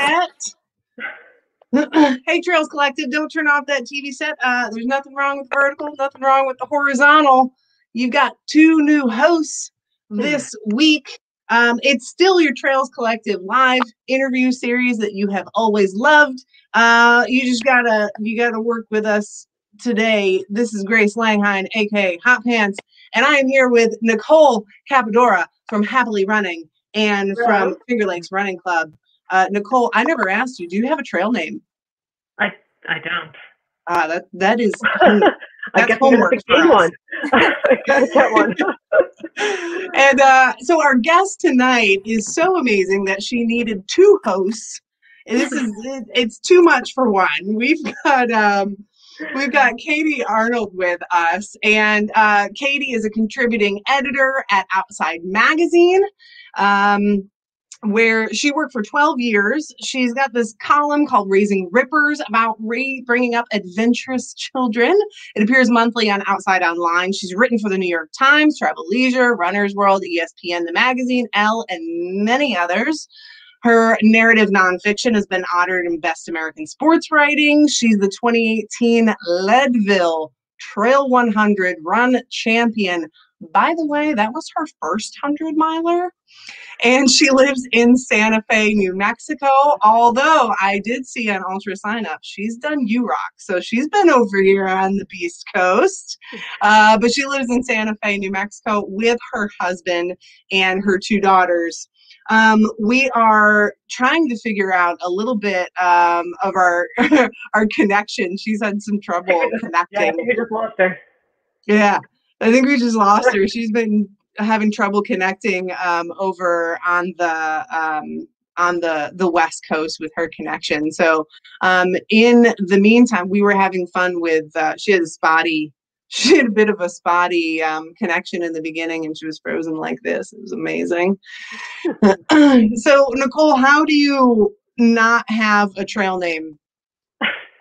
set. Hey, Trails Collective, don't turn off that TV set. There's nothing wrong with vertical, nothing wrong with the horizontal. You've got 2 new hosts this week. It's still your Trails Collective live interview series that you have always loved. You gotta work with us today. This is Grace Langhine, aka Hot Pants, and I am here with Nicole Capadora from Happily Running and from Finger Lakes Running Club. Nicole, I never asked you, do you have a trail name? I don't. That is I guess homework for us. One. I gotta get one. And so our guest tonight is so amazing that she needed 2 hosts. It's too much for one. We've got Katie Arnold with us, and Katie is a contributing editor at Outside Magazine, where she worked for 12 years. She's got this column called Raising Rippers about bringing up adventurous children. It appears monthly on Outside Online. She's written for the New York Times, Travel Leisure, Runner's World, ESPN, The Magazine, Elle, and many others. Her narrative nonfiction has been honored in Best American Sports Writing. She's the 2018 Leadville Trail 100 Run Champion. By the way, that was her first 100-miler. And she lives in Santa Fe, New Mexico, although I did see on Ultra Sign Up, she's done UROC. So she's been over here on the Beast Coast. But she lives in Santa Fe, New Mexico with her husband and her 2 daughters. We are trying to figure out a little bit of our our connection. She's had some trouble connecting. Yeah, I think we just lost her. Yeah, I think we just lost her. She's been having trouble connecting over on the West Coast with her connection. So in the meantime, we were having fun with she had a bit of a spotty connection in the beginning, and she was frozen like this. It was amazing. So Nicole, how do you not have a trail name?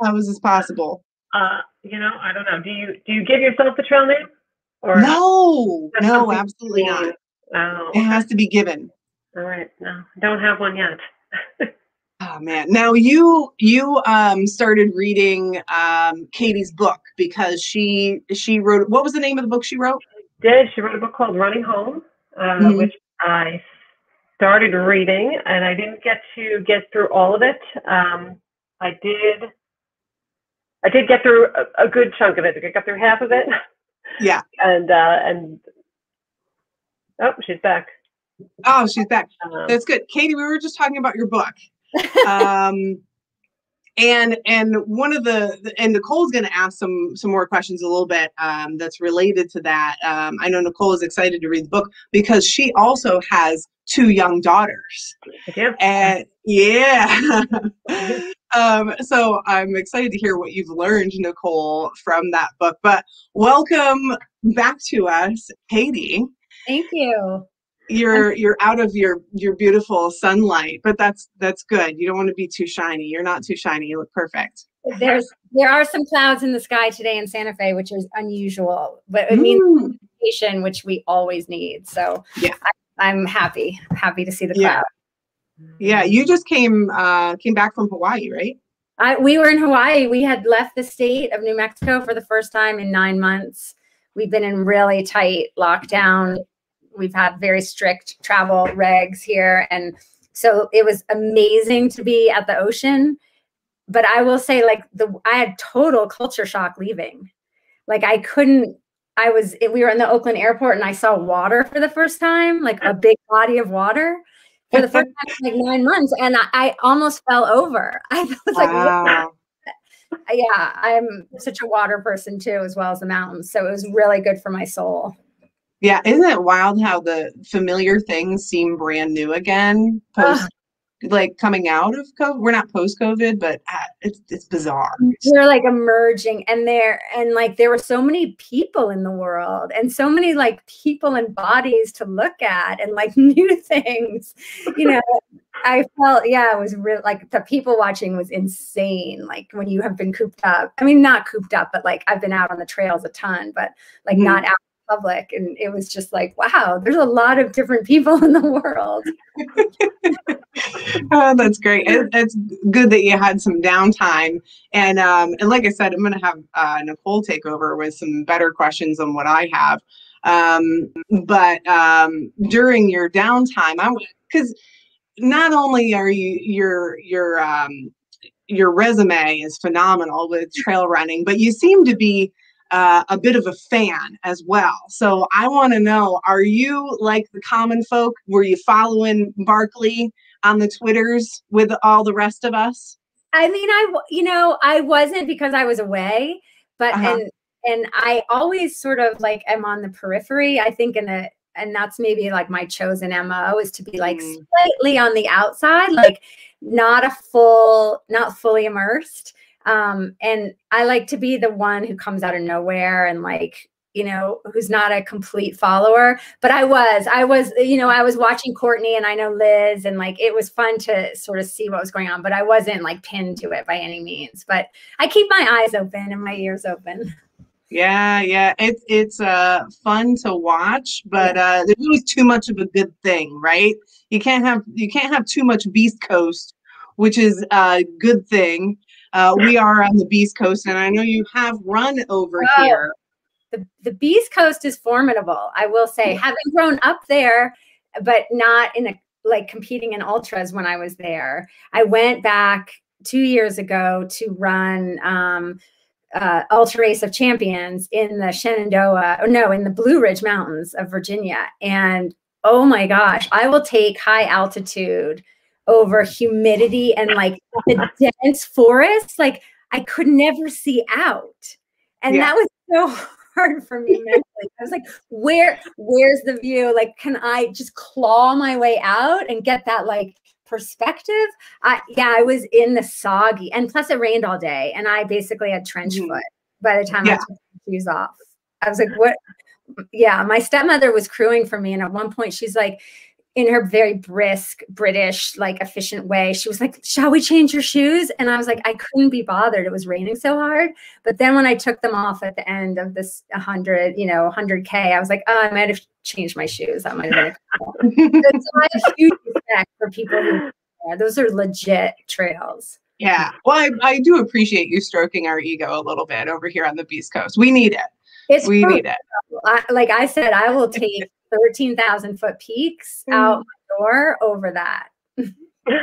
How is this possible? I don't know. Do you give yourself a trail name? Or no, absolutely not. Oh, okay. It has to be given. All right. No, I don't have one yet. Oh man. Now you started reading Katie's book because she wrote, what was the name of the book she wrote? She wrote a book called Running Home, which I started reading, and I didn't get through all of it. I did get through a good chunk of it. I got through half of it. Yeah. And oh, she's back. Oh, she's back. That's good. Katie, we were just talking about your book. And one of and Nicole's going to ask some more questions a little bit that's related to that. I know Nicole is excited to read the book because she also has 2 young daughters. I do. And yeah. So I'm excited to hear what you've learned, Nicole, from that book. But welcome back to us, Katie. Thank you. You're out of your beautiful sunlight, but that's good. You don't want to be too shiny. You're not too shiny. You look perfect. There are some clouds in the sky today in Santa Fe, which is unusual, but it means communication, which we always need. So yeah, I'm happy to see the cloud. Yeah, you just came back from Hawaii, right? We were in Hawaii. We had left the state of New Mexico for the first time in 9 months. We've been in really tight lockdown. We've had very strict travel regs here. And so it was amazing to be at the ocean. But I will say, I had total culture shock leaving. We were in the Oakland airport and I saw water for the first time, like a big body of water for the first time in like 9 months. And I almost fell over. I was like, wow. Yeah, I'm such a water person too, as well as the mountains. So it was really good for my soul. Yeah, isn't it wild how the familiar things seem brand new again coming out of COVID? We're not post-COVID, but it's bizarre. We're like emerging, and there were so many people in the world, and so many people and bodies to look at, and new things. I felt, it was really the people watching was insane. When you have been cooped up. I mean, not cooped up, but I've been out on the trails a ton, but not out public. And it was just like, wow, there's a lot of different people in the world. Oh, that's great. It's good that you had some downtime. And like I said, I'm going to have Nicole take over with some better questions than what I have. But during your downtime, because not only are your resume is phenomenal with trail running, but you seem to be a bit of a fan as well. So I want to know, are you like the common folk? Were you following Barkley on the Twitters with all the rest of us? I mean, I wasn't because I was away, but and I always sort of like am on the periphery. I think and that's maybe like my chosen MO is to be like slightly on the outside, like not fully immersed. And I like to be the one who comes out of nowhere and like, who's not a complete follower, but I was watching Courtney and I know Liz, and like, it was fun to sort of see what was going on, but I wasn't like pinned to it by any means, but I keep my eyes open and my ears open. Yeah. It's fun to watch, but there's always too much of a good thing, right? You can't have too much Beast Coast, which is a good thing. We are on the Beast Coast, and I know you have run over here. The Beast Coast is formidable, I will say. Having grown up there, but not in like competing in ultras when I was there. I went back 2 years ago to run Ultra Race of Champions in the in the Blue Ridge Mountains of Virginia. And oh my gosh, I will take high altitude over humidity and like the dense forest. Like I could never see out. And that was so hard for me mentally. I was like, where's the view? Like, can I just claw my way out and get that like perspective? I was in the soggy, and plus it rained all day, and I basically had trench foot by the time I took my shoes off. I was like, what? Yeah, my stepmother was crewing for me, and at one point she's like, in her very brisk British, like efficient way, she was like, shall we change your shoes? And I was like, I couldn't be bothered. It was raining so hard. But then when I took them off at the end of this 100K, I was like, oh, I might have changed my shoes. That might have been so I have huge respect for people who, those are legit trails. Yeah. Well, I do appreciate you stroking our ego a little bit over here on the Beast Coast. We need it. We need it. Like I said, I will take 13,000 foot peaks out my door over that.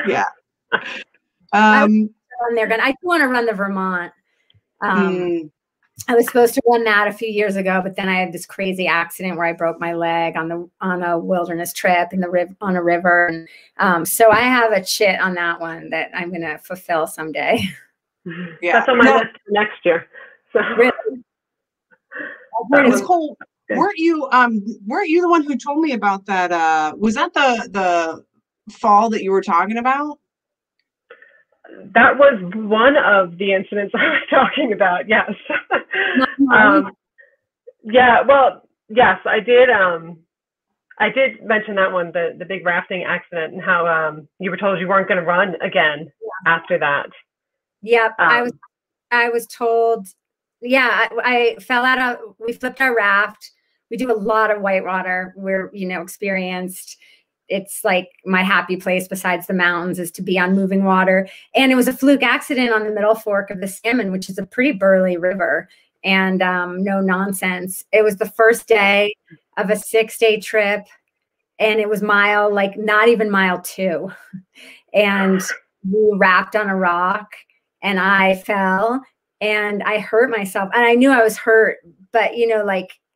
Yeah. I do want to run the Vermont. I was supposed to run that a few years ago, but then I had this crazy accident where I broke my leg on a wilderness trip on a river. And so I have a chit on that one that I'm going to fulfill someday. Yeah. That's on my list for next year. So. Really? It's cool. Weren't you the one who told me about that? Was that the fall that you were talking about? That was one of the incidents I was talking about. Yes. Yeah. Well, yes, I did. I did mention that one, the big rafting accident, and how you were told you weren't going to run again after that. Yep. I was told. Yeah, I fell out of. We flipped our raft. We do a lot of whitewater. We're, experienced. It's like my happy place besides the mountains is to be on moving water. And it was a fluke accident on the middle fork of the Salmon, which is a pretty burly river, and no nonsense. It was the first day of a 6-day trip, and it was not even mile 2. And we wrapped on a rock, and I fell and I hurt myself, and I knew I was hurt, but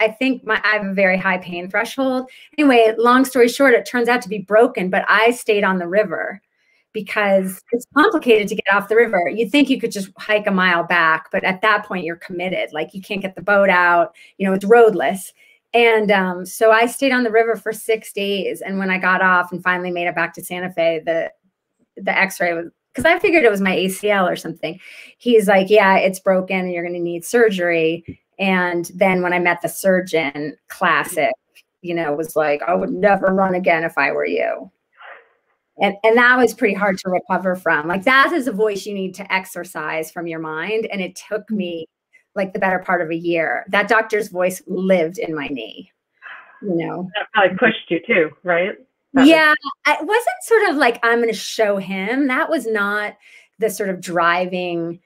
I think I have a very high pain threshold. Anyway, long story short, it turns out to be broken, but I stayed on the river because it's complicated to get off the river. You'd think you could just hike a mile back, but at that point you're committed. Like you can't get the boat out, it's roadless. And so I stayed on the river for 6 days. And when I got off and finally made it back to Santa Fe, the x-ray was, because I figured it was my ACL or something. He's like, yeah, it's broken and you're going to need surgery. And then when I met the surgeon, classic, was like, I would never run again if I were you. And that was pretty hard to recover from. Like that is a voice you need to exercise from your mind. And it took me like the better part of a year. That doctor's voice lived in my knee, you know. That probably pushed you too, right? Yeah, it wasn't sort of like, I'm going to show him. That was not the sort of driving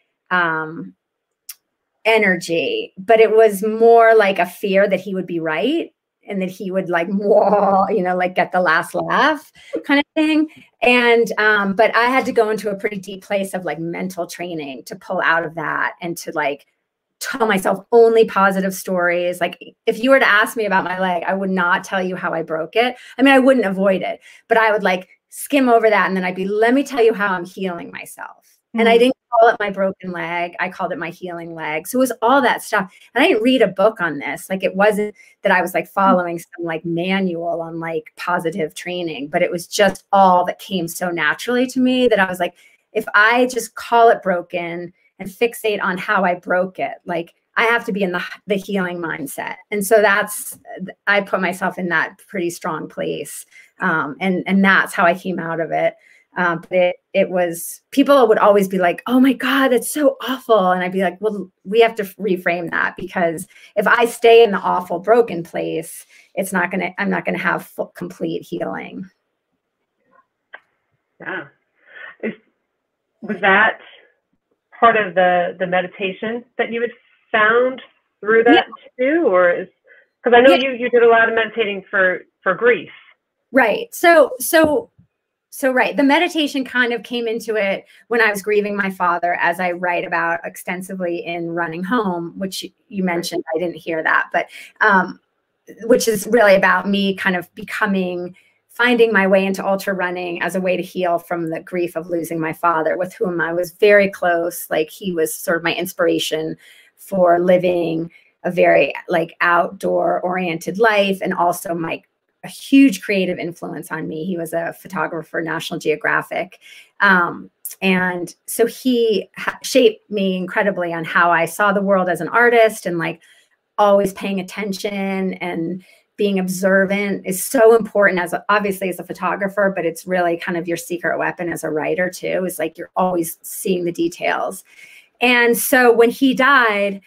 energy, but it was more like a fear that he would be right and that he would like, whoa, you know, like get the last laugh kind of thing. And, but I had to go into a pretty deep place of like mental training to pull out of that and to like tell myself only positive stories. Like if you were to ask me about my leg, I would not tell you how I broke it. I mean, I wouldn't avoid it, but I would like skim over that. And then I'd be, let me tell you how I'm healing myself. And I didn't call it my broken leg. I called it my healing leg. So it was all that stuff. And I didn't read a book on this. Like it wasn't that I was like following some like manual on like positive training, but it was just all that came so naturally to me that I was like, if I just call it broken and fixate on how I broke it, like I have to be in the healing mindset. And so I put myself in that pretty strong place. And that's how I came out of it. But it was, people would always be like, oh my God, that's so awful. And I'd be like, well, we have to reframe that, because if I stay in the awful broken place, I'm not going to have complete healing. Yeah. Was that part of the meditation that you had found through that too? Or because I know you did a lot of meditating for grief. Right. So right, the meditation kind of came into it when I was grieving my father, as I write about extensively in Running Home, which you mentioned. I didn't hear that, but which is really about me kind of finding my way into ultra running as a way to heal from the grief of losing my father, with whom I was very close. Like he was sort of my inspiration for living a very like outdoor oriented life, and also a huge creative influence on me. He was a photographer for National Geographic. And so he shaped me incredibly on how I saw the world as an artist, and like always paying attention and being observant is so important, obviously as a photographer, but it's really kind of your secret weapon as a writer too, is like you're always seeing the details. And so when he died,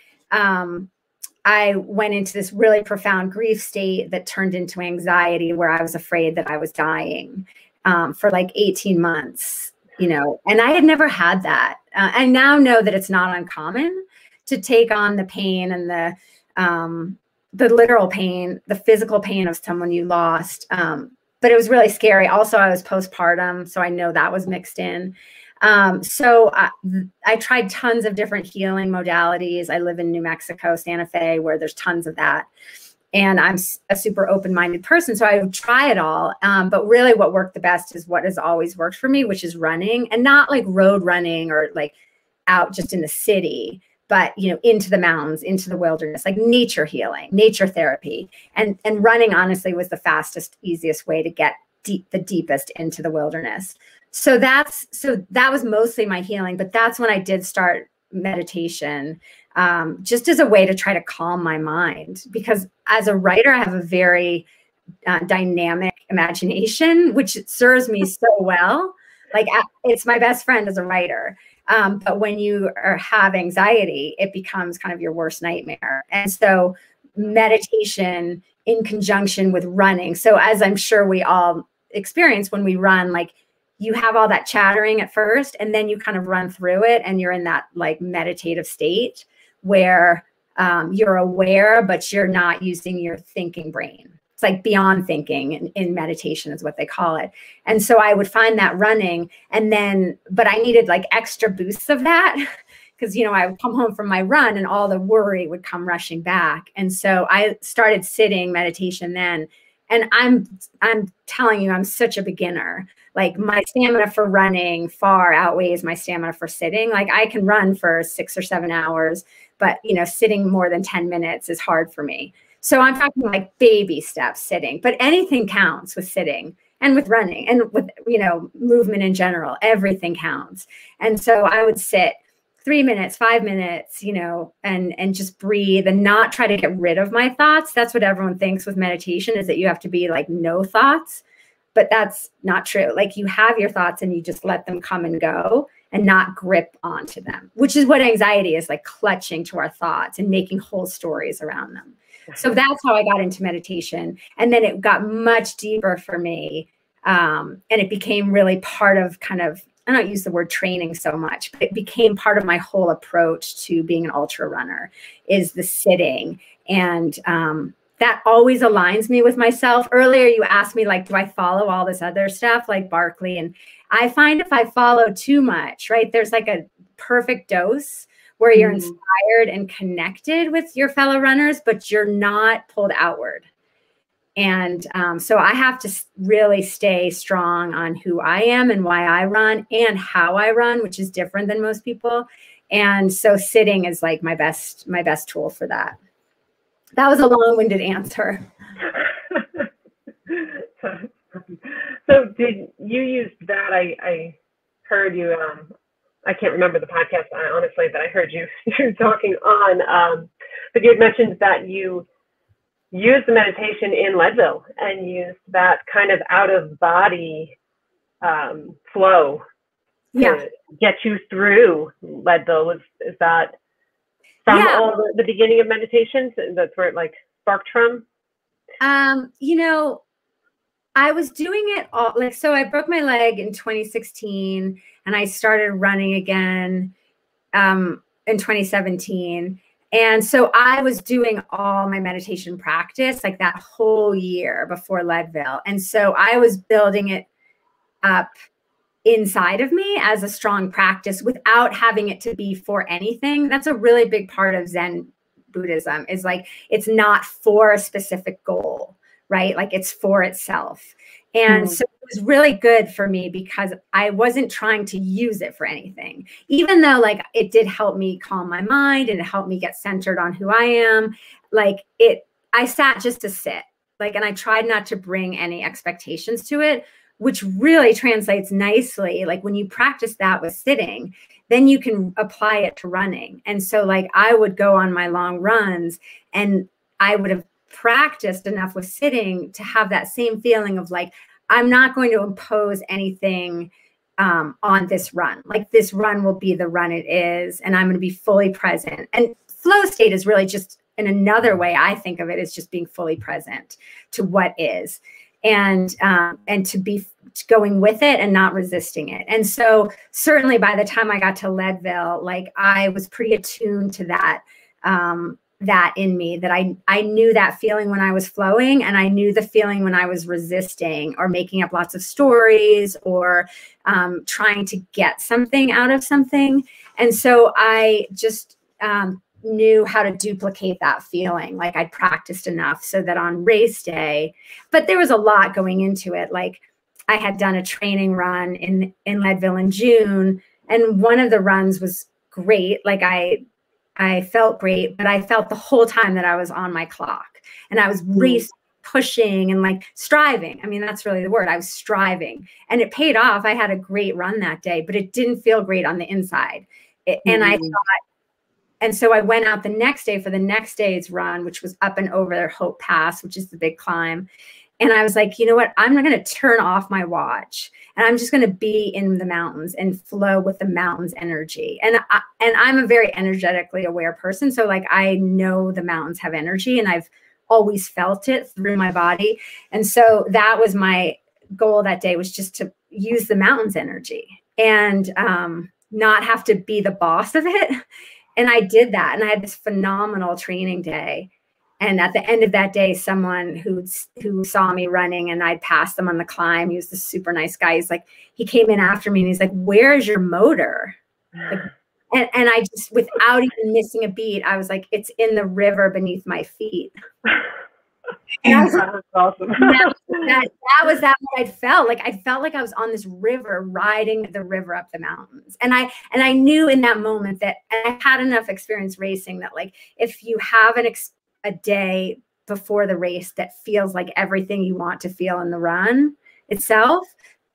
I went into this really profound grief state that turned into anxiety, where I was afraid that I was dying for like 18 months, you know, and I had never had that. I now know that it's not uncommon to take on the pain and the literal pain, the physical pain of someone you lost. But it was really scary. Also, I was postpartum, so I know that was mixed in. So I tried tons of different healing modalities. I live in New Mexico, Santa Fe, where there's tons of that. And I'm a super open-minded person, so I would try it all. But really what worked the best is what has always worked for me, which is running, and not like road running or like out just in the city, but, you know, into the mountains, into the wilderness, like nature healing, nature therapy. And running honestly was the fastest, easiest way to get the deepest into the wilderness. So that was mostly my healing, but that's when I did start meditation, just as a way to try to calm my mind, because as a writer, I have a very dynamic imagination, which serves me so well. Like it's my best friend as a writer. But when you have anxiety, it becomes kind of your worst nightmare. And so meditation in conjunction with running. So as I'm sure we all experience when we run, like you have all that chattering at first, and then you kind of run through it, and you're in that like meditative state where you're aware, but you're not using your thinking brain. It's like beyond thinking in meditation is what they call it. And so I would find that running, but I needed like extra boosts of that because, you know, I would come home from my run and all the worry would come rushing back. And so I started sitting meditation then. And I'm telling you, I'm such a beginner. Like my stamina for running far outweighs my stamina for sitting. Like I can run for 6 or 7 hours, but, you know, sitting more than 10 minutes is hard for me. So I'm talking like baby steps sitting, but anything counts with sitting and with running and with, you know, movement in general, everything counts. And so I would sit 3 minutes, 5 minutes, you know, and just breathe and not try to get rid of my thoughts. That's what everyone thinks with meditation, is that you have to be like no thoughts, but that's not true. Like you have your thoughts and you just let them come and go. and not grip onto them, which is what anxiety is, like clutching to our thoughts and making whole stories around them. So that's how I got into meditation. And then it got much deeper for me. And it became really part of kind of, I don't use the word training so much, but it became part of my whole approach to being an ultra runner, is the sitting. And that always aligns me with myself. Earlier, you asked me, like, do I follow all this other stuff like Barkley? And I find if I follow too much, right, there's like a perfect dose where you're inspired and connected with your fellow runners, but you're not pulled outward. And so I have to really stay strong on who I am and why I run and how I run, which is different than most people. And so sitting is like my best tool for that. That was a long-winded answer. So did you use that? I heard you, I can't remember the podcast, honestly, that I heard you talking on, but you had mentioned that you used the meditation in Leadville and used that kind of out of body flow to get you through Leadville. Is that from all the beginning of meditations? That's where it like sparked from? You know, I was doing it all, like, so I broke my leg in 2016 and I started running again in 2017. And so I was doing all my meditation practice like that whole year before Leadville. And so I was building it up inside of me as a strong practice without having it to be for anything. That's a really big part of Zen Buddhism, is like, it's not for a specific goal, right? Like it's for itself. And so it was really good for me because I wasn't trying to use it for anything, even though like it did help me calm my mind and it helped me get centered on who I am. Like I sat just to sit, like, and I tried not to bring any expectations to it, which really translates nicely. Like when you practice that with sitting, then you can apply it to running. And so like I would go on my long runs and I would have practiced enough with sitting to have that same feeling of like, I'm not going to impose anything on this run. Like this run will be the run it is, and I'm going to be fully present. And flow state is really just, in another way I think of it, is just being fully present to what is, and to be going with it and not resisting it. And so certainly by the time I got to Leadville, like I was pretty attuned to that, that in me, that I knew that feeling when I was flowing, and I knew the feeling when I was resisting or making up lots of stories or trying to get something out of something. And so I just knew how to duplicate that feeling. Like I'd practiced enough so that on race day, but there was a lot going into it. Like I had done a training run in Leadville in June, and one of the runs was great. Like I felt great, but I felt the whole time that I was on my clock and I was racing, pushing, and like striving. I mean, that's really the word. I was striving, and it paid off. I had a great run that day, but it didn't feel great on the inside. And I thought, and so I went out the next day for the next day's run, which was up and over Hope Pass, which is the big climb. And I was like, you know what? I'm not going to turn off my watch, and I'm just going to be in the mountains and flow with the mountains energy. And I'm a very energetically aware person. So like, I know the mountains have energy, and I've always felt it through my body. And so that was my goal that day, was just to use the mountains energy and not have to be the boss of it. And I did that. And I had this phenomenal training day. And at the end of that day, someone who saw me running and I'd passed them on the climb, he was this super nice guy. He's like, he came in after me and he's like, "Where is your motor?" Like, and I just, without even missing a beat, I was like, "It's in the river beneath my feet." And I was like, That's awesome. that was what I felt like. I felt like I was on this river, riding the river up the mountains. And I knew in that moment that, and I had enough experience racing that like, if you have a day before the race that feels like everything you want to feel in the run itself,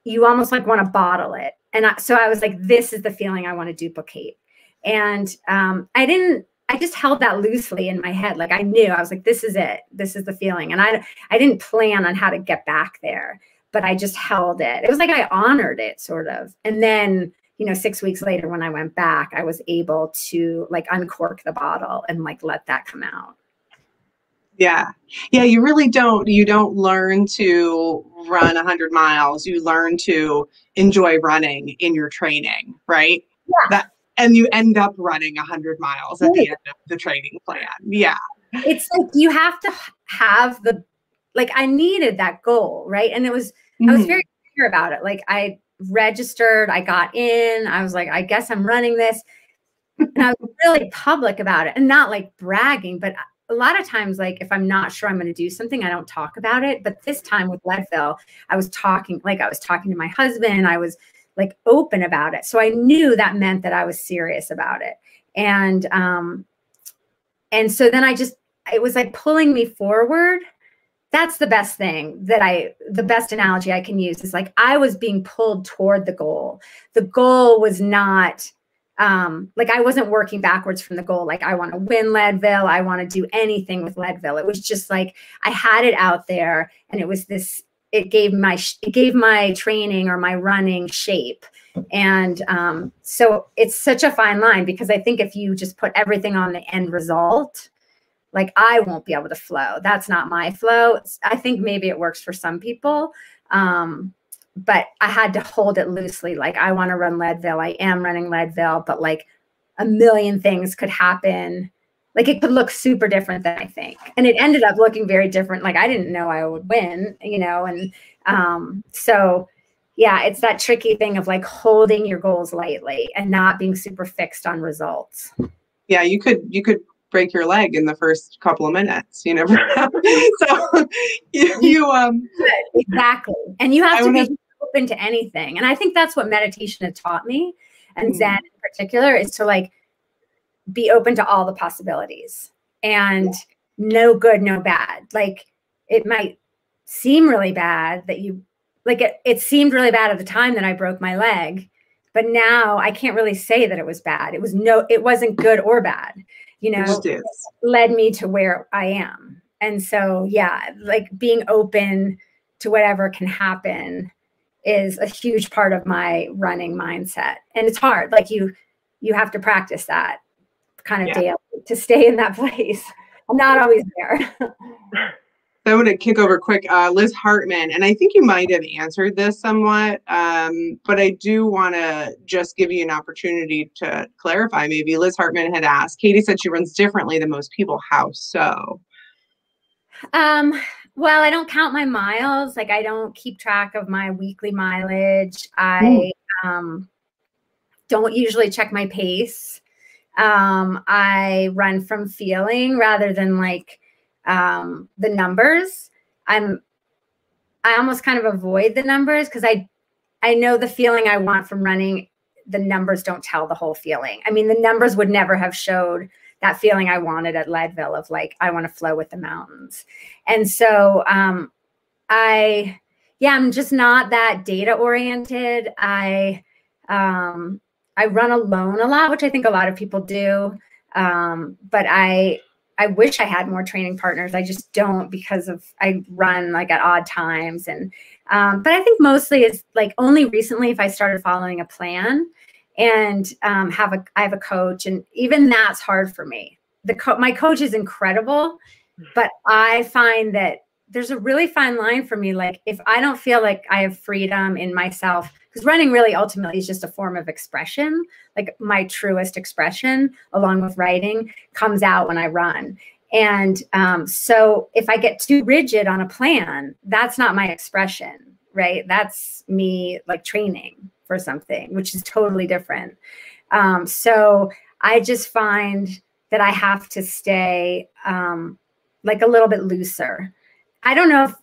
you almost like want to bottle it. And so I was like, this is the feeling I want to duplicate. And I just held that loosely in my head. Like I knew, I was like, this is it. This is the feeling. And I didn't plan on how to get back there, but I just held it. It was like I honored it sort of. And then you know, 6 weeks later when I went back, I was able to like uncork the bottle and like let that come out. Yeah. Yeah. You really don't, you don't learn to run 100 miles. You learn to enjoy running in your training, right? Yeah. That, and you end up running 100 miles at the end of the training plan. Yeah. It's like you have to have the, like I needed that goal, right? And it was, I was very clear about it. Like I registered, I got in, I was like, I guess I'm running this. And I was really public about it and not like bragging, but a lot of times, like if I'm not sure I'm going to do something, I don't talk about it. But this time with Leadville, I was talking to my husband. I was like open about it. So I knew that meant that I was serious about it. And so then it was like pulling me forward. That's the best thing the best analogy I can use is like, I was being pulled toward the goal. The goal was not, like I wasn't working backwards from the goal. Like I want to win Leadville. I want to do anything with Leadville. It was just like, I had it out there and it was this, it gave my training or my running shape. And, so it's such a fine line because I think if you just put everything on the end result, like I won't be able to flow. That's not my flow. I think maybe it works for some people. But I had to hold it loosely. Like I want to run Leadville. I am running Leadville, but like a million things could happen. Like it could look super different than I think. And it ended up looking very different. Like I didn't know I would win, you know? And so yeah, it's that tricky thing of like holding your goals lightly and not being super fixed on results. Yeah, you could break your leg in the first couple of minutes. You never know. So exactly. And you have to be open to anything. And I think that's what meditation had taught me, and Zen in particular, is to like be open to all the possibilities and no good, no bad. Like it might seem really bad that you like it seemed really bad at the time that I broke my leg, but now I can't really say that it was bad. It wasn't good or bad. You know, it led me to where I am. And so, yeah, like being open to whatever can happen is a huge part of my running mindset. And it's hard. Like you have to practice that kind of daily to stay in that place. I'm not always there. So I'm going to kick over quick. Liz Hartman, and I think you might have answered this somewhat, but I do want to just give you an opportunity to clarify. Maybe Liz Hartman had asked, Katie said she runs differently than most people. How so? Well, I don't count my miles. Like I don't keep track of my weekly mileage. I don't usually check my pace. I run from feeling rather than like the numbers. I almost kind of avoid the numbers because I know the feeling I want from running. The numbers don't tell the whole feeling. I mean, the numbers would never have showed that feeling I wanted at Leadville of like, I want to flow with the mountains. And so, I'm just not that data oriented. I run alone a lot, which I think a lot of people do. But I wish I had more training partners. I just don't because I run like at odd times. And, but I think mostly it's like only recently if I started following a plan and I have a coach, and even that's hard for me. My coach is incredible, but I find that there's a really fine line for me. Like if I don't feel like I have freedom in myself, because running really ultimately is just a form of expression, like my truest expression along with writing comes out when I run. And so if I get too rigid on a plan, that's not my expression, right? That's me like training for something, which is totally different. So I just find that I have to stay like a little bit looser. I don't know if,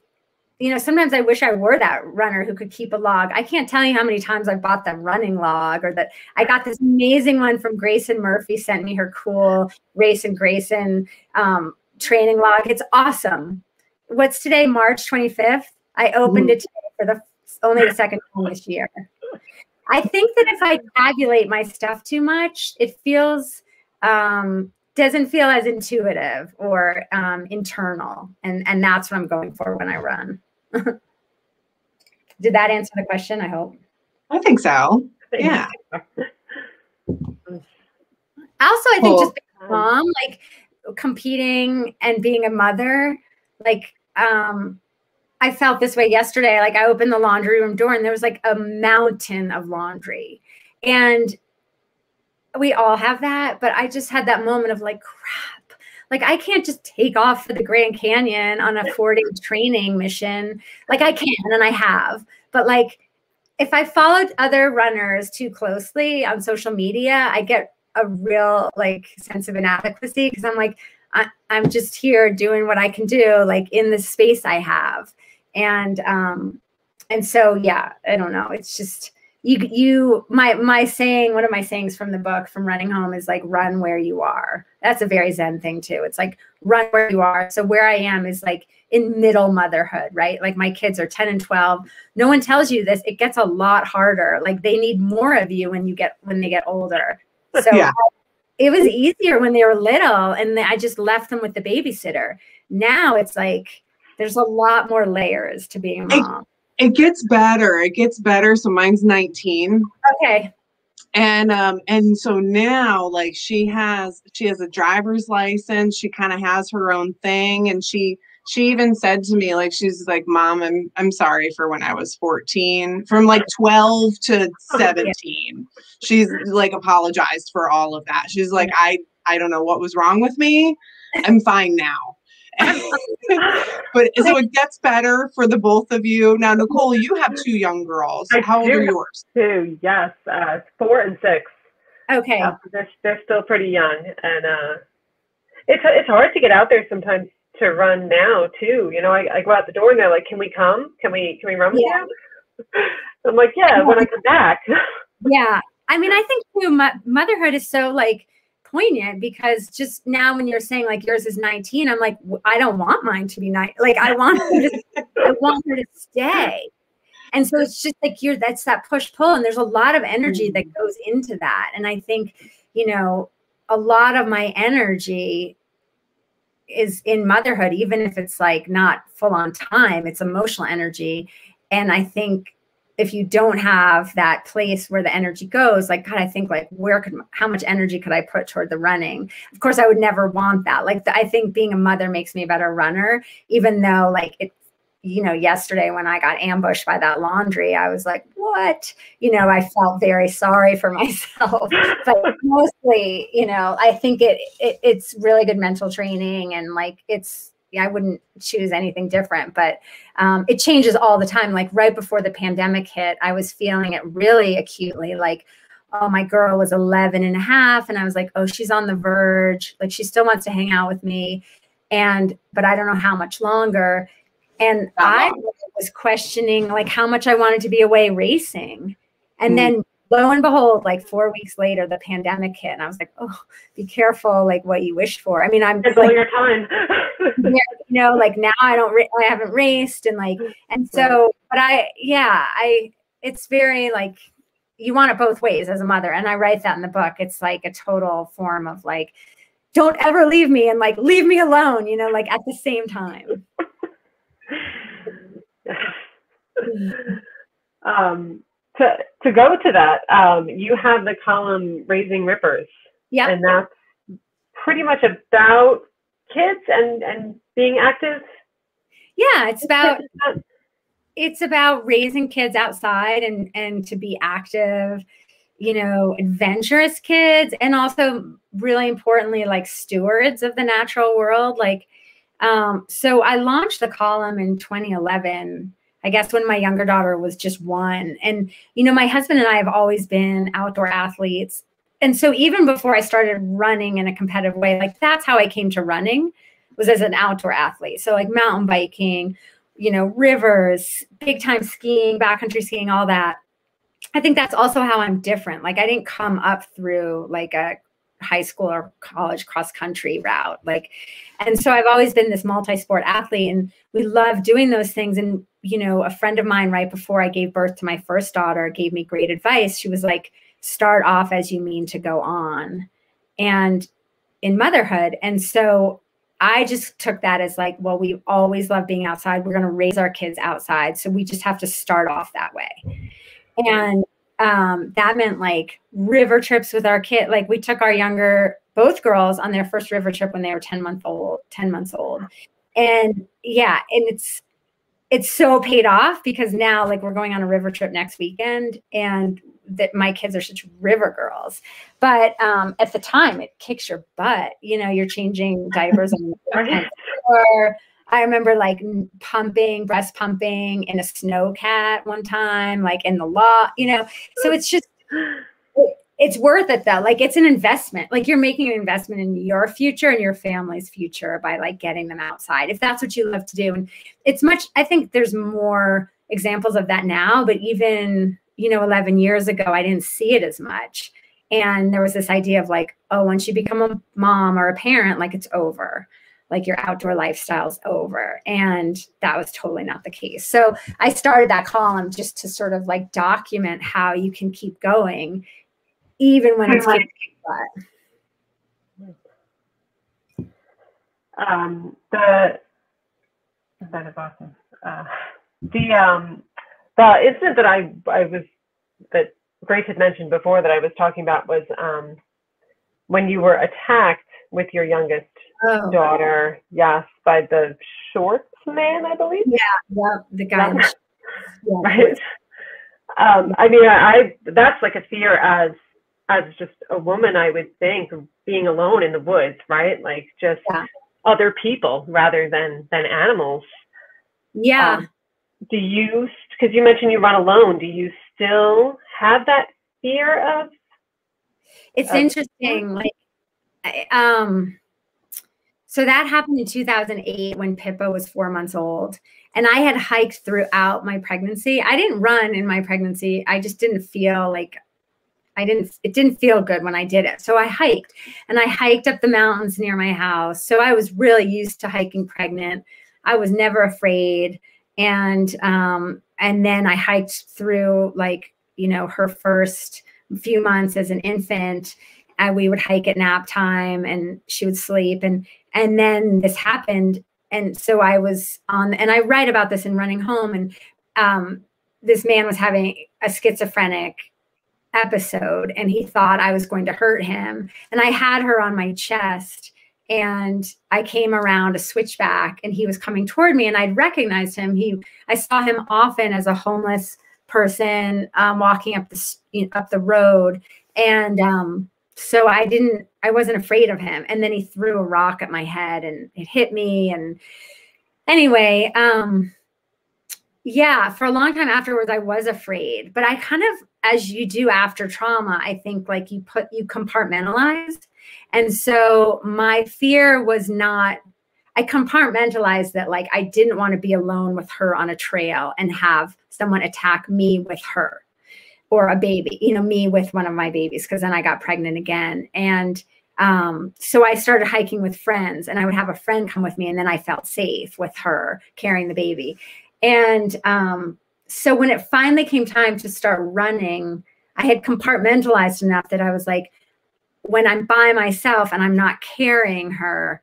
you know, sometimes I wish I were that runner who could keep a log. I can't tell you how many times I've bought that running log, or that I got this amazing one from Grayson Murphy, sent me her cool Race and Grayson training log. It's awesome. What's today, March 25th? I opened it today for only the second time this year. I think that if I tabulate my stuff too much, it feels, doesn't feel as intuitive or internal. And that's what I'm going for when I run. Did that answer the question? I hope. I think so. Yeah. Also, I think just being a Cool. mom, like competing and being a mother, like I felt this way yesterday. Like I opened the laundry room door and there was like a mountain of laundry. And we all have that, but I just had that moment of like, crap. Like I can't just take off for the Grand Canyon on a 4-day training mission. Like I can, and I have, but like if I followed other runners too closely on social media, I get a real like sense of inadequacy because I'm like, I'm just here doing what I can do, like in the space I have. And so, yeah, I don't know. It's just, my saying, one of my sayings from the book from Running Home is like, run where you are. That's a very Zen thing too. It's like, run where you are. So where I am is like in middle motherhood, right? Like my kids are 10 and 12. No one tells you this. It gets a lot harder. Like they need more of you when they get older. So Yeah. it was easier when they were little and I just left them with the babysitter. Now it's like, there's a lot more layers to being a mom. It gets better. It gets better. So mine's 19. Okay. And so now like she has a driver's license. She kind of has her own thing. And she even said to me, like, she's like, Mom, I'm sorry for when I was 14, from like 12 to 17. She's like apologized for all of that. She's like, I don't know what was wrong with me. I'm fine now. But so it gets better for the both of you. Now, Nicole, you have 2 young girls. How old are yours? 2, yes, 4 and 6. Okay. They're still pretty young, and it's hard to get out there sometimes to run now too. You know, I go out the door and they're like, "Can we come? Can we run with you?" I'm like, "Yeah, when I come back." Yeah, I mean, I think too, motherhood is so like poignant because just now when you're saying like yours is 19, I'm like, I don't want mine to be 9. Like I want her to stay. And so it's just like that's that push pull. And there's a lot of energy that goes into that. And I think, you know, a lot of my energy is in motherhood, even if it's like not full on time, it's emotional energy. And I think if you don't have that place where the energy goes, like, God, I think like, how much energy could I put toward the running? Of course, I would never want that. Like, I think being a mother makes me a better runner, even though like it's, you know, yesterday when I got ambushed by that laundry, I was like, what? You know, I felt very sorry for myself, but mostly, you know, I think it's really good mental training and like, I wouldn't choose anything different, but it changes all the time. Like right before the pandemic hit, I was feeling it really acutely. Like, oh, my girl was 11 and a half. And I was like, oh, she's on the verge. Like she still wants to hang out with me. But I don't know how much longer. And I was questioning like how much I wanted to be away racing. And then lo and behold, like 4 weeks later, the pandemic hit. And I was like, oh, be careful, like what you wish for. I mean, I'm it's all your time. you know, like now I haven't raced and like, and so, but it's very like, you want it both ways as a mother. And I write that in the book. It's like a total form of like, don't ever leave me and like, leave me alone, you know, like at the same time. To go to that, you have the column Raising Rippers. Yeah. And that's pretty much about kids and being active. Yeah, it's about raising kids outside and to be active, you know, adventurous kids, and also really importantly, like stewards of the natural world. Like, so I launched the column in 2011, I guess when my younger daughter was just 1. And, you know, my husband and I have always been outdoor athletes. And so even before I started running in a competitive way, like that's how I came to running, was as an outdoor athlete. So like mountain biking, you know, rivers, big time skiing, backcountry skiing, all that. I think that's also how I'm different. Like I didn't come up through like a high school or college cross country route. Like, and so I've always been this multi-sport athlete and we love doing those things. And, you know, a friend of mine right before I gave birth to my first daughter gave me great advice. She was like, start off as you mean to go on and in motherhood. And so I just took that as like, well, we always love being outside. We're going to raise our kids outside. So we just have to start off that way. And that meant like river trips with our kid. Like we took our both girls on their first river trip when they were 10 months old. And yeah, and it's so paid off because now like we're going on a river trip next weekend and that my kids are such river girls. But at the time it kicks your butt, you know, you're changing diapers on the floor. I remember like breast pumping in a snowcat one time, like in the lot, you know, so it's just, it's worth it though. Like it's an investment, like you're making an investment in your future and your family's future by like getting them outside, if that's what you love to do. And it's I think there's more examples of that now, but even, you know, 11 years ago, I didn't see it as much. And there was this idea of like, oh, once you become a mom or a parent, like it's over. Like your outdoor lifestyle's over. And that was totally not the case. So I started that column just to sort of like document how you can keep going, even when it's kicking butt. That is awesome. The incident that Grace had mentioned before that I was talking about was when you were attacked with your youngest daughter, yes, by the shorts man, I believe. Yeah, the guy. Right. I mean, that's like a fear as just a woman, I would think, being alone in the woods, right? Like just other people rather than animals. Yeah. Do you, because you mentioned you run alone, do you still have that fear of? It's interesting. Like, so that happened in 2008 when Pippa was 4 months old. And I had hiked throughout my pregnancy. I didn't run in my pregnancy. I just didn't feel like it didn't feel good when I did it. So I hiked up the mountains near my house. So I was really used to hiking pregnant. I was never afraid. And then I hiked through like, you know, her first few months as an infant. We would hike at nap time and she would sleep. And then this happened. And so I was and I write about this in Running Home. And this man was having a schizophrenic episode and he thought I was going to hurt him. And I had her on my chest and I came around a switchback and he was coming toward me and I'd recognized him. I saw him often as a homeless person walking up the road. And so I wasn't afraid of him. And then he threw a rock at my head and it hit me. And anyway, yeah, for a long time afterwards, I was afraid, but I kind of, as you do after trauma, I think like you compartmentalized. And so my fear was I compartmentalized that like, I didn't want to be alone with her on a trail and have someone attack me with her or a baby, you know, me with one of my babies. Cause then I got pregnant again. And so I started hiking with friends and I would have a friend come with me and then I felt safe with her carrying the baby. And so when it finally came time to start running, I had compartmentalized enough that I was like, when I'm by myself and I'm not carrying her,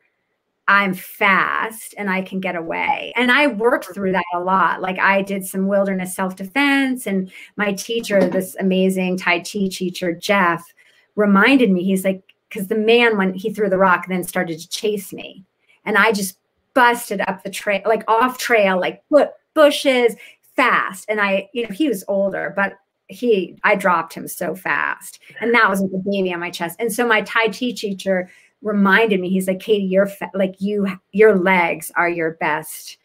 I'm fast and I can get away. And I worked through that a lot. Like I did some wilderness self-defense and my teacher, this amazing Tai Chi teacher, Jeff, reminded me, he's like, because the man, when he threw the rock, then started to chase me. And I just busted up the trail, like off trail, like bushes fast. And he was older, but I dropped him so fast. And that was with the baby on my chest. And so my Tai Chi teacher reminded me, he's like, Katie, your legs are your best,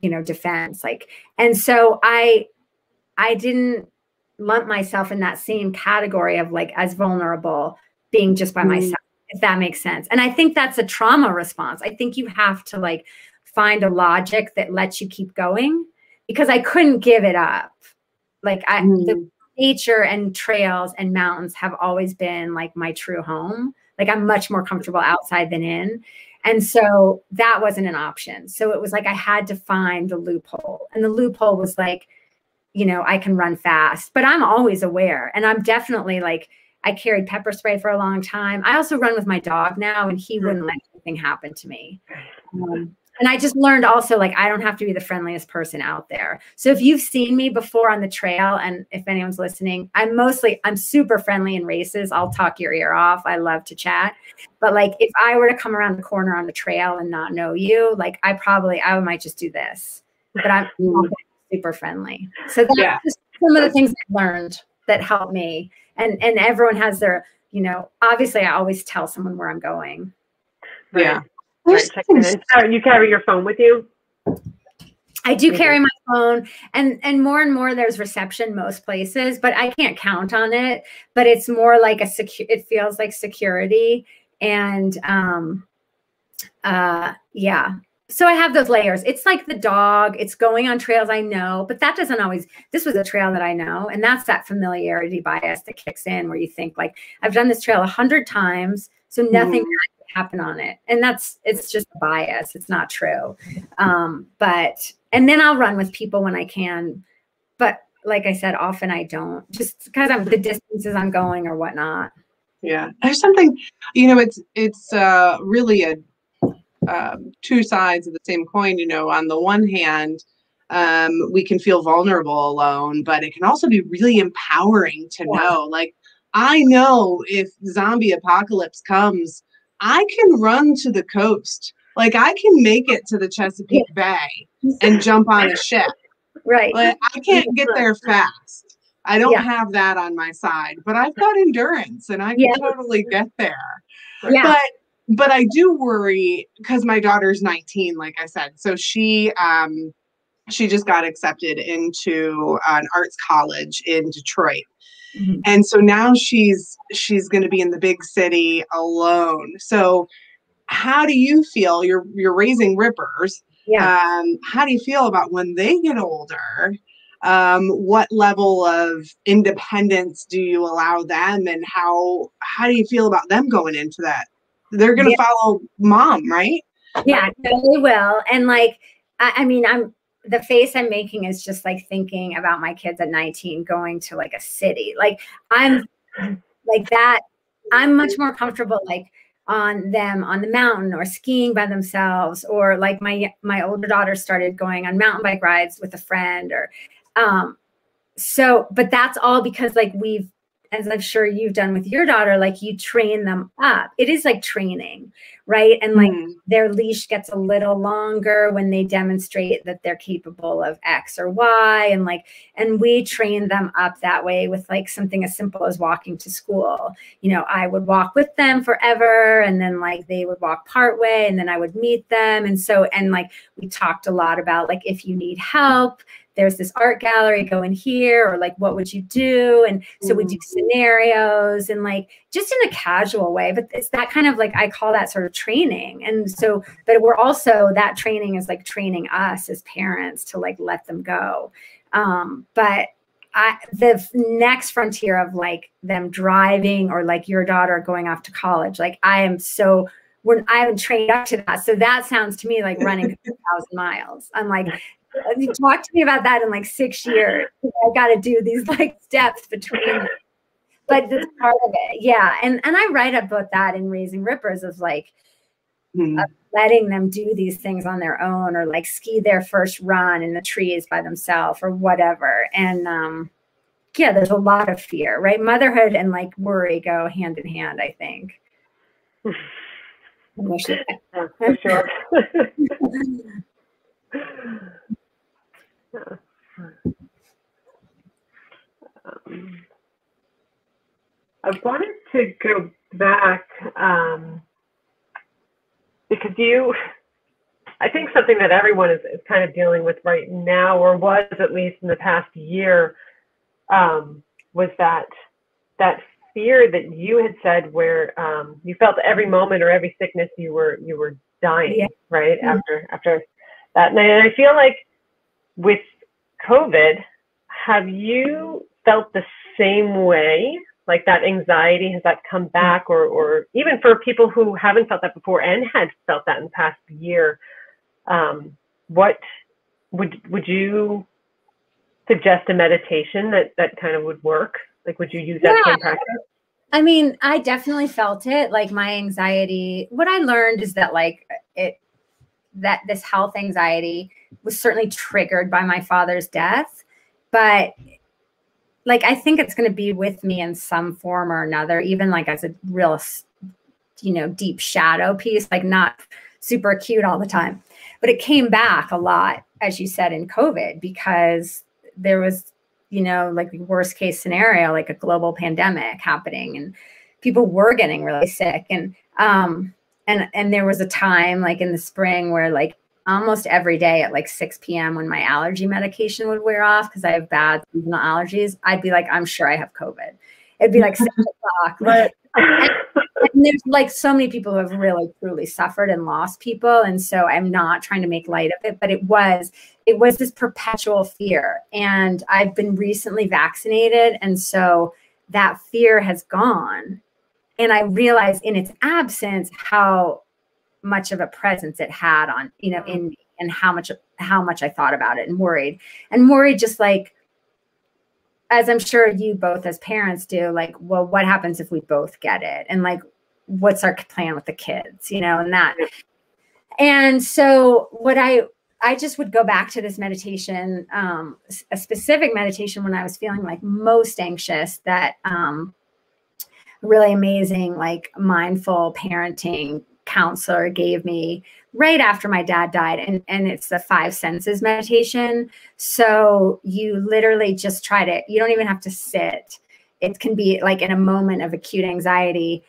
defense. Like, and so I didn't lump myself in that same category of like as vulnerable being just by myself, if that makes sense. And I think that's a trauma response. I think you have to like find a logic that lets you keep going because I couldn't give it up. Like the nature and trails and mountains have always been like my true home. Like I'm much more comfortable outside than in. And so that wasn't an option. So it was like, I had to find the loophole, and the loophole was like, I can run fast, but I'm always aware. And I'm definitely like, I carried pepper spray for a long time. I also run with my dog now and he wouldn't let anything happen to me. And And I just learned also, like, I don't have to be the friendliest person out there. So if you've seen me before on the trail, and if anyone's listening, I'm super friendly in races. I'll talk your ear off. I love to chat. But like, if I were to come around the corner on the trail and not know you, like I might just do this, but I'm super friendly. So that's just some of the things I've learned that help me. And everyone has their, you know, obviously I always tell someone where I'm going. Yeah. Right. You carry your phone with you? I do carry my phone, and more there's reception most places, but I can't count on it. But it's more like it feels like security. And yeah. So I have those layers. It's like the dog, it's going on trails I know, but that doesn't always, this was a trail that I know. And that's that familiarity bias that kicks in where you think like, I've done this trail 100 times, so nothing bad can happen on it. And it's just a bias. It's not true. And then I'll run with people when I can. But like I said, often I don't, just because the distances I'm going or whatnot. Yeah. There's something, you know, it's really a, two sides of the same coin. You know, on the one hand, we can feel vulnerable alone, but it can also be really empowering to know, like, I know if zombie apocalypse comes, I can run to the coast. Like, I can make it to the Chesapeake Bay and jump on a ship. Right. Like, I can't get there fast. I don't have that on my side, but I've got endurance and I can totally get there. Yeah. But I do worry because my daughter's 19, like I said. So she just got accepted into an arts college in Detroit. Mm-hmm. And so now she's going to be in the big city alone. So how do you feel? You're raising rippers. Yeah. How do you feel about when they get older? What level of independence do you allow them, and how do you feel about them going into that? They're going to follow mom, right? Yeah, they will. And like, I mean, the face I'm making is just like thinking about my kids at 19 going to like a city. Like I'm like that. I'm much more comfortable like on them on the mountain or skiing by themselves, or like my older daughter started going on mountain bike rides with a friend, or but that's all because like as I'm sure you've done with your daughter, like you train them up. It is like training, right? And like their leash gets a little longer when they demonstrate that they're capable of X or Y. And we train them up that way with like something as simple as walking to school. You know, I would walk with them forever, and then like they would walk part way, and then I would meet them. And like we talked a lot about like, if you need help, there's this art gallery, go in here, or like, what would you do? And so we do scenarios and like just in a casual way, but it's that kind of like, I call that sort of training. And so, but we're also, that training is like training us as parents to like, let them go. But the next frontier of like them driving, or like your daughter going off to college, like I haven't trained up to that. So that sounds to me like running 1,000 miles. I'm like, you talk to me about that in like 6 years. I got to do these like steps between them. But that's part of it. Yeah. And I write about that in Raising Rippers of like of letting them do these things on their own, or like ski their first run in the trees by themselves or whatever. And yeah, there's a lot of fear, right? Motherhood and like worry go hand in hand, I think. For sure. I wanted to go back because I think something that everyone is kind of dealing with right now, or was at least in the past year, was that fear that you had said, where you felt every moment or every sickness you were dying, right? After that. And I feel like with COVID, have you felt the same way? Like that anxiety, has that come back, or even for people who haven't felt that before and had felt that in the past year, what would you suggest a meditation that kind of would work? Like, would you use that same practice? I mean, I definitely felt it. Like my anxiety, what I learned is that like that this health anxiety was certainly triggered by my father's death, but like, I think it's going to be with me in some form or another, even like as a real, you know, deep shadow piece, like not super acute all the time, but it came back a lot, as you said, in COVID, because there was, you know, like the worst case scenario, like a global pandemic happening, and people were getting really sick. And there was a time like in the spring where like almost every day at like 6 p.m. when my allergy medication would wear off, because I have bad seasonal allergies, I'd be like, I'm sure I have COVID. It'd be like 6 o'clock. Right. And there's like so many people who have really truly suffered and lost people. And so I'm not trying to make light of it, but it was this perpetual fear. And I've been recently vaccinated. And so that fear has gone. And I realized in its absence how much of a presence it had on, you know, in me, and how much I thought about it and worried just like, as I'm sure you both as parents do, like, well, what happens if we both get it? And like, what's our plan with the kids, you know, and that. And so what I just would go back to this meditation, a specific meditation when I was feeling like most anxious, that really amazing, like mindful parenting counselor gave me right after my dad died. And it's the 5 senses meditation. So you literally just you don't even have to sit. It can be like in a moment of acute anxiety,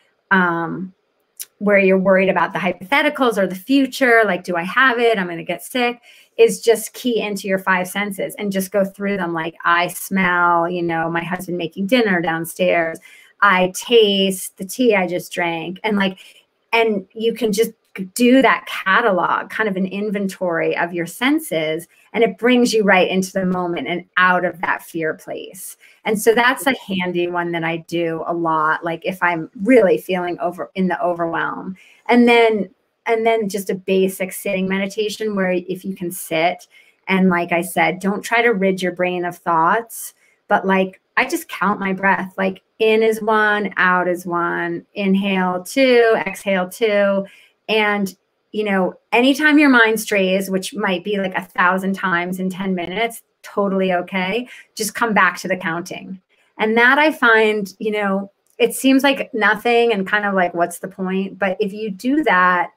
where you're worried about the hypotheticals or the future, like, do I have it? I'm going to get sick. Is just key into your 5 senses and just go through them. Like, I smell, you know, my husband making dinner downstairs. I taste the tea I just drank. And you can just do that catalog, kind of an inventory of your senses, and it brings you right into the moment and out of that fear place. And so that's a handy one that I do a lot, like if I'm really feeling in the overwhelm. And then just a basic sitting meditation where if you can sit, and like I said, don't try to rid your brain of thoughts, but like, I just count my breath, like in is 1, out is 1, inhale 2, exhale 2. And, you know, anytime your mind strays, which might be like 1,000 times in 10 minutes, totally okay. Just come back to the counting. And that I find, you know, it seems like nothing and kind of like, what's the point? But if you do that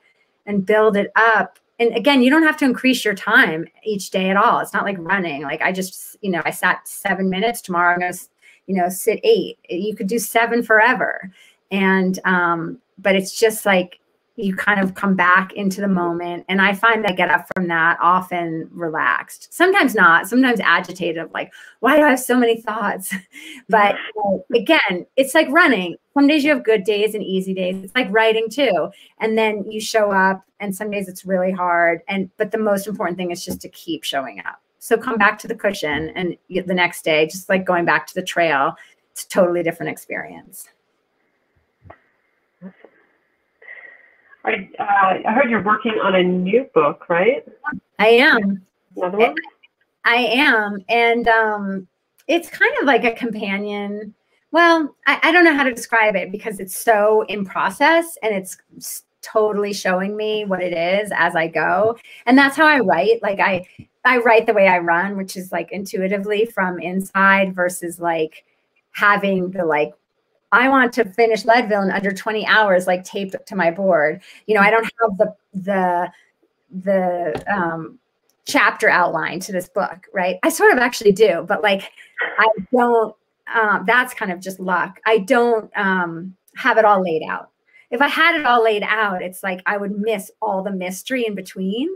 and build it up, and again, you don't have to increase your time each day at all. It's not like running. Like I just, you know, I sat 7 minutes. Tomorrow I'm going to, you know, sit 8. You could do 7 forever. And, but it's just like, you kind of come back into the moment. And I find that I get up from that often relaxed, sometimes not, sometimes agitated, like, why do I have so many thoughts? But again, it's like running. Some days you have good days and easy days. It's like writing too. And then you show up, and some days it's really hard. But the most important thing is just to keep showing up. So come back to the cushion, and the next day, just like going back to the trail, it's a totally different experience. I heard you're working on a new book, right? I am. Another one? I am. And it's kind of like a companion. Well, I don't know how to describe it because it's so in process, and it's totally showing me what it is as I go. And that's how I write. Like I write the way I run, which is like intuitively from inside versus like having the like, I want to finish Leadville in under 20 hours, like taped to my board. You know, I don't have the chapter outline to this book, right? I sort of actually do, but like, I don't, that's kind of just luck. I don't have it all laid out. If I had it all laid out, it's like I would miss all the mystery in between.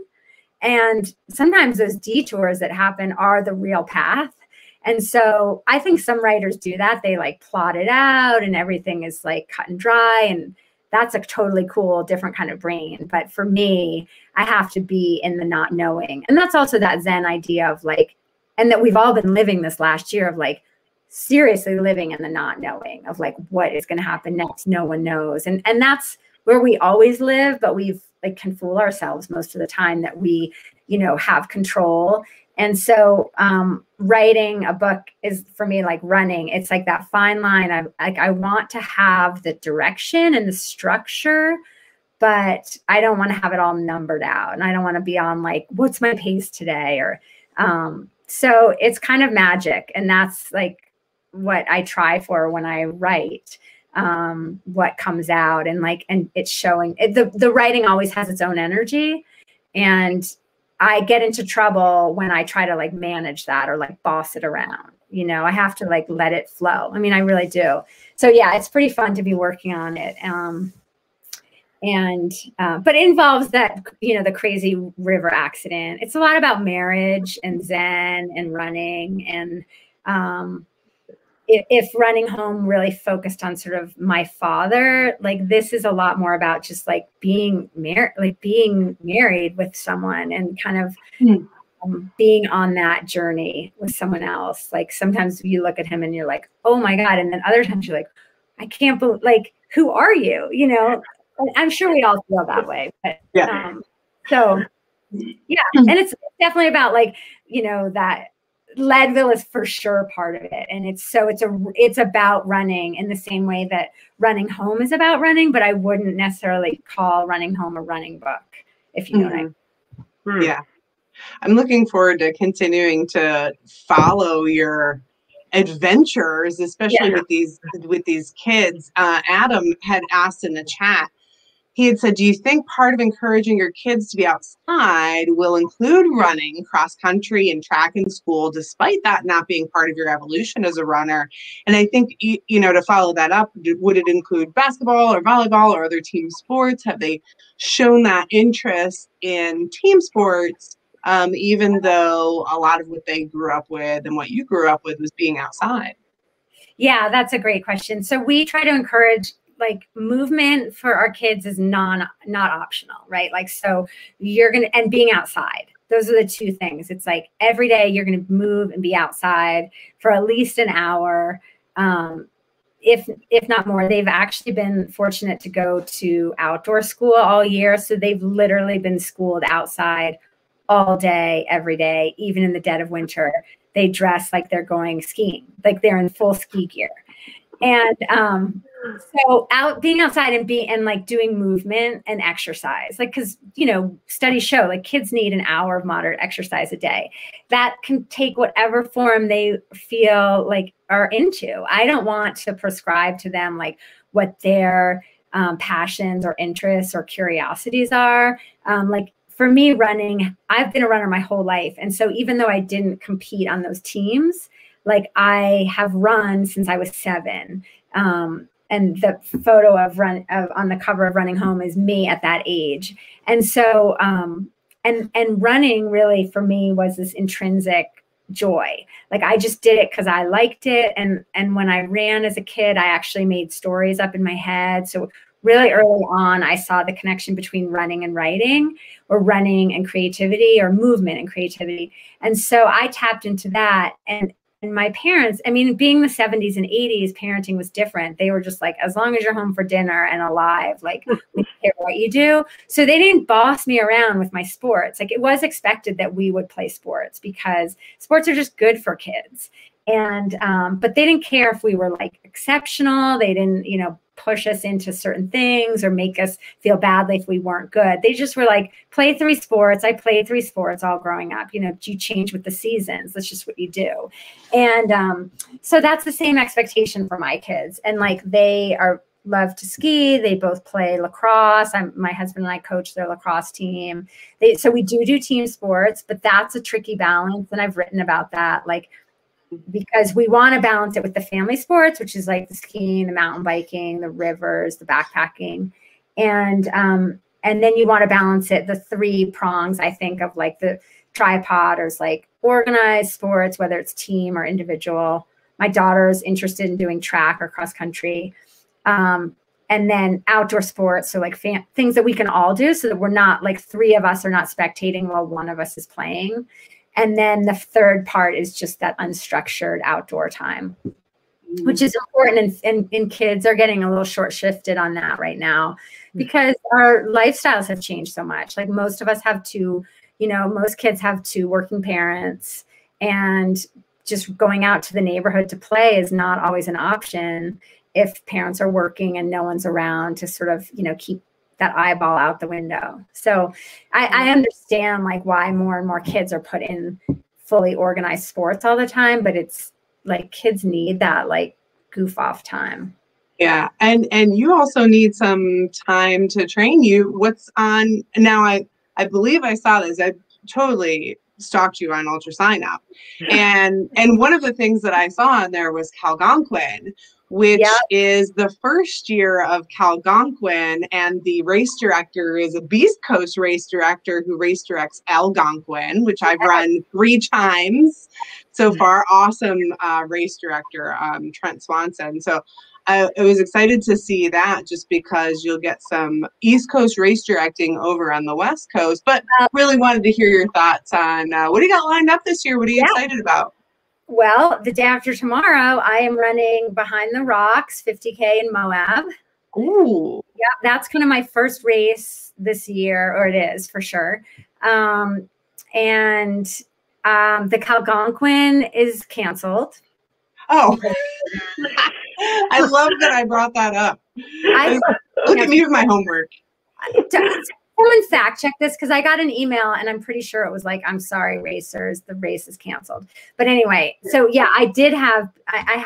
And sometimes those detours that happen are the real path. And so I think some writers do that. They like plot it out and everything is like cut and dry. And that's a totally cool, different kind of brain. But for me, I have to be in the not knowing. And that's also that Zen idea of like, and that we've all been living this last year of like, seriously living in the not knowing of like, what is going to happen next? No one knows. And that's where we always live, but we've like can fool ourselves most of the time that we, you know, have control. And so writing a book is for me like running. It's like that fine line. I want to have the direction and the structure, but I don't want to have it all numbered out. And I don't want to be on like, what's my pace today? Or, so it's kind of magic. And that's like what I try for when I write, what comes out, and like, and it's showing the writing always has its own energy. And I get into trouble when I try to like manage that or like boss it around. You know, I have to like let it flow. I mean, I really do. So yeah, it's pretty fun to be working on it. But it involves that, you know, the crazy river accident. It's a lot about marriage and Zen and running. And if Running Home really focused on sort of my father, like this is a lot more about just like being married with someone and kind of being on that journey with someone else. Like sometimes you look at him and you're like, oh my God. And then other times you're like, I can't believe, like, who are you? You know, I'm sure we all feel that way, but so yeah. And it's definitely about like, you know, that Leadville is for sure part of it. And it's about running in the same way that Running Home is about running, but I wouldn't necessarily call Running Home a running book, if you know what I mean. Yeah. I'm looking forward to continuing to follow your adventures, especially with these kids. Adam had asked in the chat, he had said, do you think part of encouraging your kids to be outside will include running cross country and track in school, despite that not being part of your evolution as a runner? And I think, you know, to follow that up, would it include basketball or volleyball or other team sports? Have they shown that interest in team sports, even though a lot of what they grew up with and what you grew up with was being outside? Yeah, that's a great question. So we try to encourage like movement for our kids is not optional, right? Like, so and being outside, those are the two things. It's like every day you're going to move and be outside for at least an hour. If not more. They've actually been fortunate to go to outdoor school all year. So they've literally been schooled outside all day, every day, even in the dead of winter. They dress like they're going skiing, like they're in full ski gear. And so being outside and like doing movement and exercise, like, because, you know, studies show like kids need an hour of moderate exercise a day. That can take whatever form they feel like are into. I don't want to prescribe to them like what their passions or interests or curiosities are. Like for me, running, I've been a runner my whole life. And so even though I didn't compete on those teams, like I have run since I was 7. And the photo on the cover of Running Home is me at that age. And so, and running really for me was this intrinsic joy. Like I just did it because I liked it. And when I ran as a kid, I actually made stories up in my head. So really early on, I saw the connection between running and writing, or running and creativity, or movement and creativity. And so I tapped into that. And my parents, I mean, being the 70s and 80s, parenting was different. They were just like, as long as you're home for dinner and alive, like we don't care what you do. So they didn't boss me around with my sports. Like it was expected that we would play sports because sports are just good for kids. And, but they didn't care if we were like exceptional. They didn't, you know, push us into certain things or make us feel badly if we weren't good. They just were like, play 3 sports. I played 3 sports all growing up. You know, you change with the seasons. That's just what you do. And so that's the same expectation for my kids. And like they love to ski. They both play lacrosse. My husband and I coach their lacrosse team. So we do team sports, but that's a tricky balance. And I've written about that. Like, because we want to balance it with the family sports, which is like the skiing, the mountain biking, the rivers, the backpacking. And then you want to balance it, the 3 prongs, I think, of like the tripod, or like organized sports, whether it's team or individual. My daughter's interested in doing track or cross country. And then outdoor sports, so like things that we can all do, so that we're not like 3 of us are not spectating while 1 of us is playing. And then the third part is just that unstructured outdoor time, which is important. And kids are getting a little short shifted on that right now because our lifestyles have changed so much. Like most of us have 2, you know, most kids have 2 working parents, and just going out to the neighborhood to play is not always an option if parents are working and no one's around to sort of, you know, keep that eyeball out the window. So I understand like why more and more kids are put in fully organized sports all the time, but it's like kids need that like goof off time. Yeah. And you also need some time to train. What's on now? I believe I saw this. I totally stalked you on Ultra Sign Up. And one of the things that I saw on there was Algonquin, which is the first year of Algonquin, and the race director is a Beast Coast race director who race directs Algonquin, which I've run 3 times so far. Awesome race director, Trent Swanson. So I was excited to see that, just because you'll get some East Coast race directing over on the West Coast, but really wanted to hear your thoughts on what do you got lined up this year? What are you excited about? Well, the day after tomorrow, I am running Behind the Rocks 50K in Moab. Ooh. Yeah, that's kind of my first race this year, or it is for sure. The Algonquin is canceled. Oh, I love that I brought that up. Look at me with my homework. Someone fact check this, because I got an email and I'm pretty sure it was like, I'm sorry, racers, the race is canceled. But anyway, so yeah, I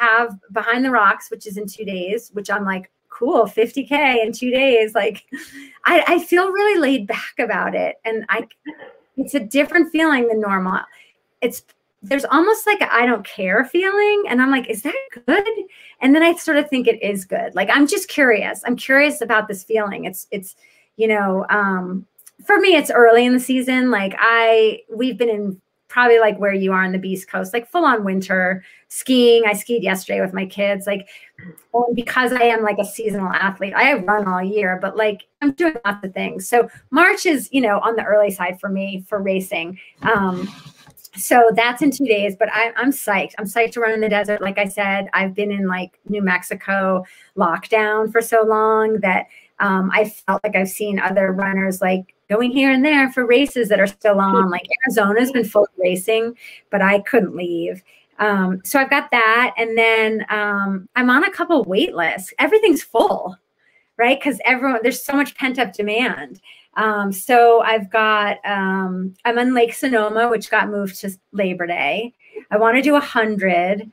have Behind the Rocks, which is in 2 days, which I'm like, cool, 50K in 2 days. Like I feel really laid back about it. And it's a different feeling than normal. There's almost like a I don't care feeling. And I'm like, is that good? And then I sort of think it is good. Like, I'm just curious. I'm curious about this feeling. It's, you know, for me, it's early in the season. Like we've been in probably like where you are on the Beast Coast, like full on winter skiing. I skied yesterday with my kids, like, because I am like a seasonal athlete, I run all year, but like I'm doing lots of things. So March is, you know, on the early side for me for racing. So that's in 2 days, but I'm psyched. I'm psyched to run in the desert. Like I said, I've been in like New Mexico lockdown for so long that I felt like I've seen other runners like going here and there for races that are still on. Like Arizona's been full of racing, but I couldn't leave. So I've got that. And then I'm on a couple wait lists. Everything's full, right? Because there's so much pent up demand. So I've got, I'm on Lake Sonoma, which got moved to Labor Day. I want to do 100.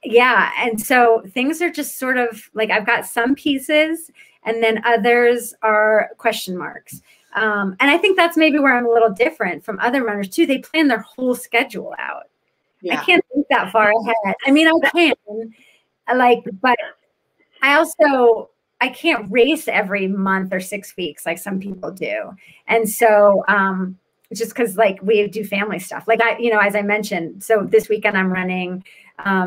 Yeah. And so things are just sort of like, I've got some pieces and then others are question marks. And I think that's maybe where I'm a little different from other runners too. They plan their whole schedule out. Yeah. I can't think that far ahead. I mean, I can but I can't race every month or 6 weeks like some people do. And so just because like we do family stuff, like as I mentioned, so this weekend I'm running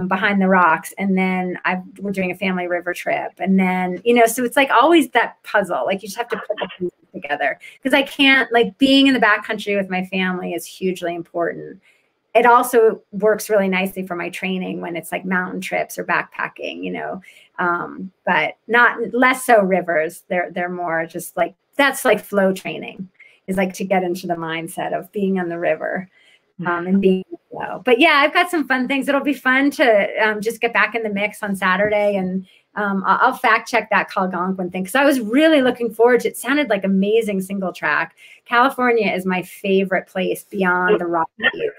Behind the Rocks, and then we're doing a family river trip. And then, so it's like always that puzzle, like you just have to put the pieces together, because I can't, like, being in the backcountry with my family is hugely important. It also works really nicely for my training when it's like mountain trips or backpacking, but less so rivers. They're more just like, that's like flow training, is like to get into the mindset of being on the river and being in the flow. But yeah, I've got some fun things. It'll be fun to just get back in the mix on Saturday. And I'll fact check that Algonquin thing, because I was really looking forward to it. It sounded like amazing single track. California is my favorite place beyond the Rockies.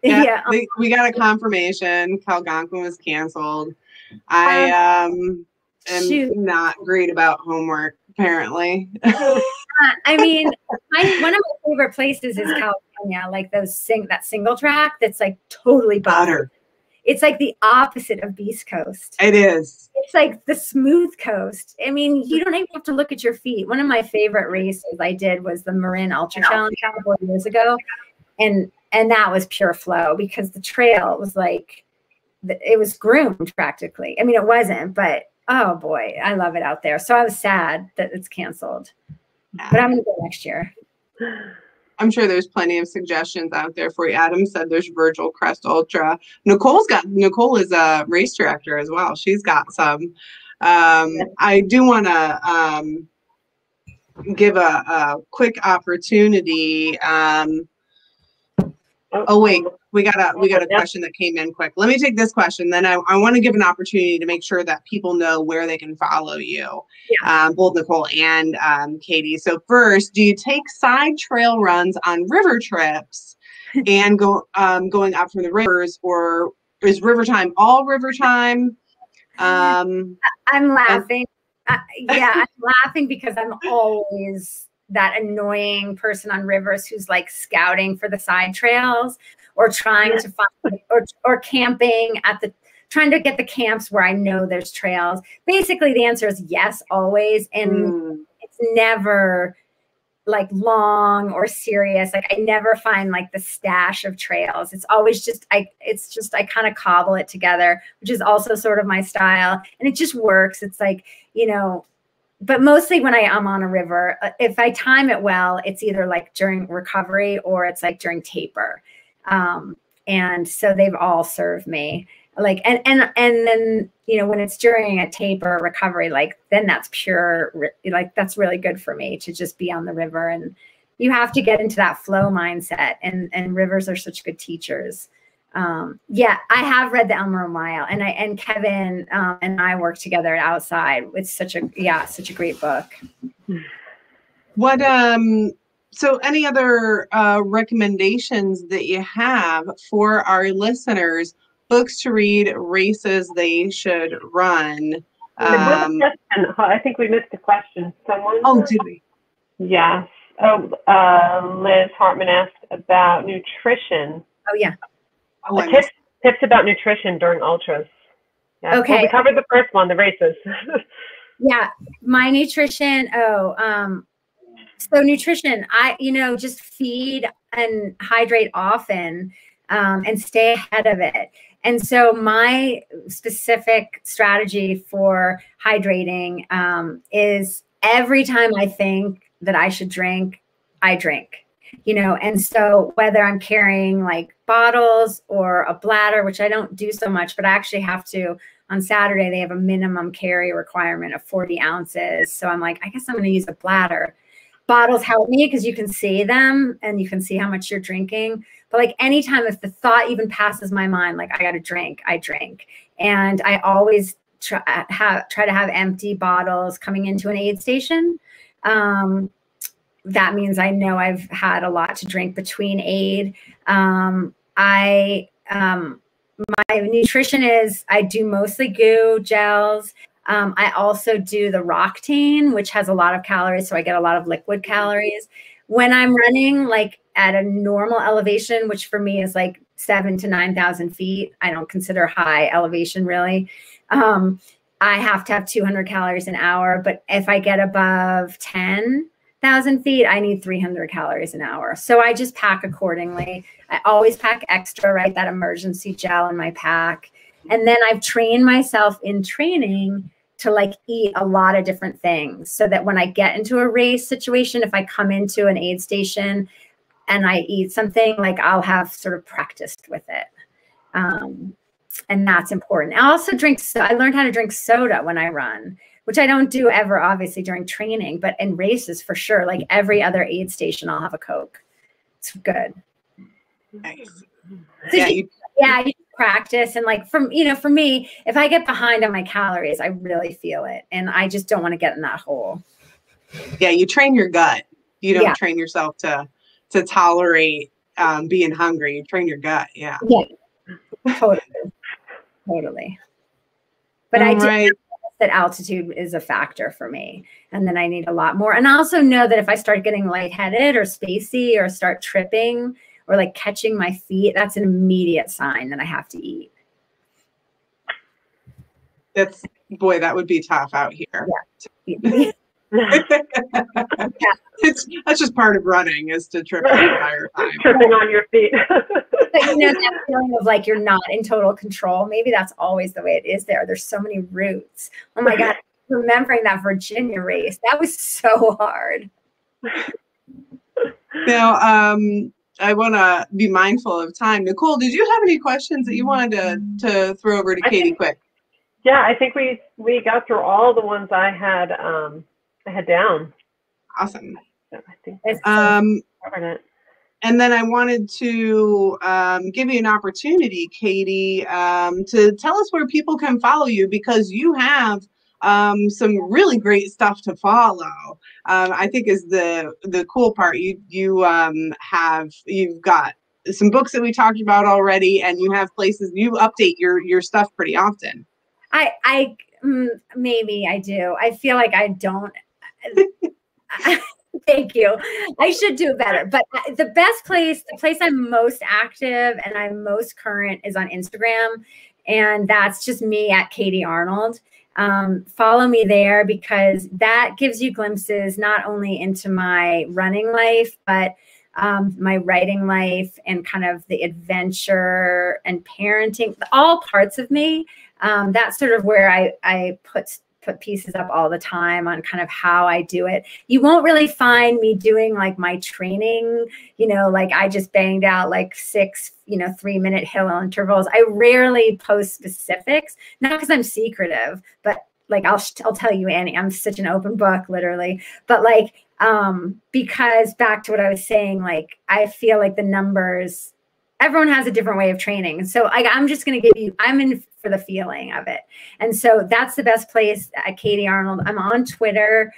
Yeah. We got a confirmation. Algonquin was canceled. I am not great about homework, apparently. I mean, one of my favorite places is California, like that single track that's like totally butter. It's like the opposite of Beast Coast. It is. It's like the smooth coast. I mean, you don't even have to look at your feet. One of my favorite races I did was the Marin Ultra Challenge 4 years ago. And that was pure flow, because the trail was like, it was groomed practically. I mean, it wasn't, but oh boy, I love it out there. So I was sad that it's canceled, but I'm going to go next year. I'm sure there's plenty of suggestions out there for you. Adam said there's Virgil Crest Ultra. Nicole is a race director as well. She's got some. I do want to give a quick opportunity. Oh wait, we got a question that came in quick. Let me take this question. Then I want to give an opportunity to make sure that people know where they can follow you, both Nicole and Katie. So first, do you take side trail runs on river trips and going up from the rivers, or is river time all river time? I'm laughing. I'm laughing because I'm always that annoying person on rivers who's like scouting for the side trails or trying to find or camping trying to get the camps where I know there's trails. Basically, the answer is yes, always. And it's never like long or serious. Like I never find like the stash of trails. It's always just I kind of cobble it together, which is also sort of my style. And it just works. It's like, but mostly when I am on a river, if I time it well, it's either like during recovery or it's like during taper. And so they've all served me. Like, and then, when it's during a taper recovery, like then that's pure, like that's really good for me to just be on the river. And you have to get into that flow mindset, and rivers are such good teachers. I have read the Elmore Mile, and Kevin and I work together outside. It's such a great book. What so any other recommendations that you have for our listeners? Books to read, races they should run. I think we missed a question. Someone? Oh, did we? Yes. Liz Hartman asked about nutrition. Oh, yeah. Tips about nutrition during ultras. Yeah. Okay. Well, we covered the first one, the races. Yeah, my nutrition. So nutrition, just feed and hydrate often, and stay ahead of it. And so my specific strategy for hydrating is every time I think that I should drink, I drink. And so whether I'm carrying like bottles or a bladder, which I don't do so much, but I actually have to, on Saturday, they have a minimum carry requirement of 40 ounces. So I'm like, I guess I'm going to use a bladder. Bottles help me because you can see them and you can see how much you're drinking. But like anytime if the thought even passes my mind, like I got to drink, I drink. And I always try to have empty bottles coming into an aid station. That means I know I've had a lot to drink between aid. My nutrition is I do mostly goo gels. I also do the Roctane, which has a lot of calories, so I get a lot of liquid calories. When I'm running like at a normal elevation, which for me is like 7,000 to 9,000 feet, I don't consider high elevation really. I have to have 200 calories an hour, but if I get above 10,000 feet, I need 300 calories an hour. So I just pack accordingly. I always pack extra, right? That emergency gel in my pack. And then I've trained myself in training to like eat a lot of different things so that when I get into a race situation, if I come into an aid station and I eat something, like I'll have sort of practiced with it. And that's important. I also I learned how to drink soda when I run, which I don't do ever, obviously, during training, but in races for sure. Like every other aid station, I'll have a Coke. It's good. Nice. So you practice. And like for me, if I get behind on my calories, I really feel it. And I just don't want to get in that hole. Yeah, you train your gut. You don't train yourself to tolerate being hungry. You train your gut. Yeah. Yeah. Totally. But I do that altitude is a factor for me. And then I need a lot more. And I also know that if I start getting lightheaded or spacey or start tripping or like catching my feet, that's an immediate sign that I have to eat. That would be tough out here. Yeah. That's just part of running, is to trip the entire time. Tripping on your feet. But that feeling of like you're not in total control. Maybe that's always the way it is there. There's so many routes. Oh my God. Remembering that Virginia race, that was so hard. Now, I want to be mindful of time. Nicole, did you have any questions that you wanted to throw over to Katie quick? Yeah, I think we got through all the ones I had down. Awesome. So I think covered it. And then I wanted to give you an opportunity, Katie, to tell us where people can follow you, because you have some really great stuff to follow. I think is the cool part. You've got some books that we talked about already, and you have places you update your stuff pretty often. Maybe I do. I feel like I don't. Thank you. I should do better. But the place I'm most active and I'm most current is on Instagram. And that's just me at Katie Arnold. Follow me there, because that gives you glimpses not only into my running life, but my writing life and kind of the adventure and parenting, all parts of me. That's sort of where I put pieces up all the time on kind of how I do it. You won't really find me doing like my training, like I just banged out like 6, 3-minute hill intervals. I rarely post specifics, not because I'm secretive, but like I'll tell you, Annie, I'm such an open book, literally. But like, because back to what I was saying, like I feel like the numbers, everyone has a different way of training. And so I'm just going to give you, I'm in for the feeling of it. And so that's the best place at Katie Arnold. I'm on Twitter,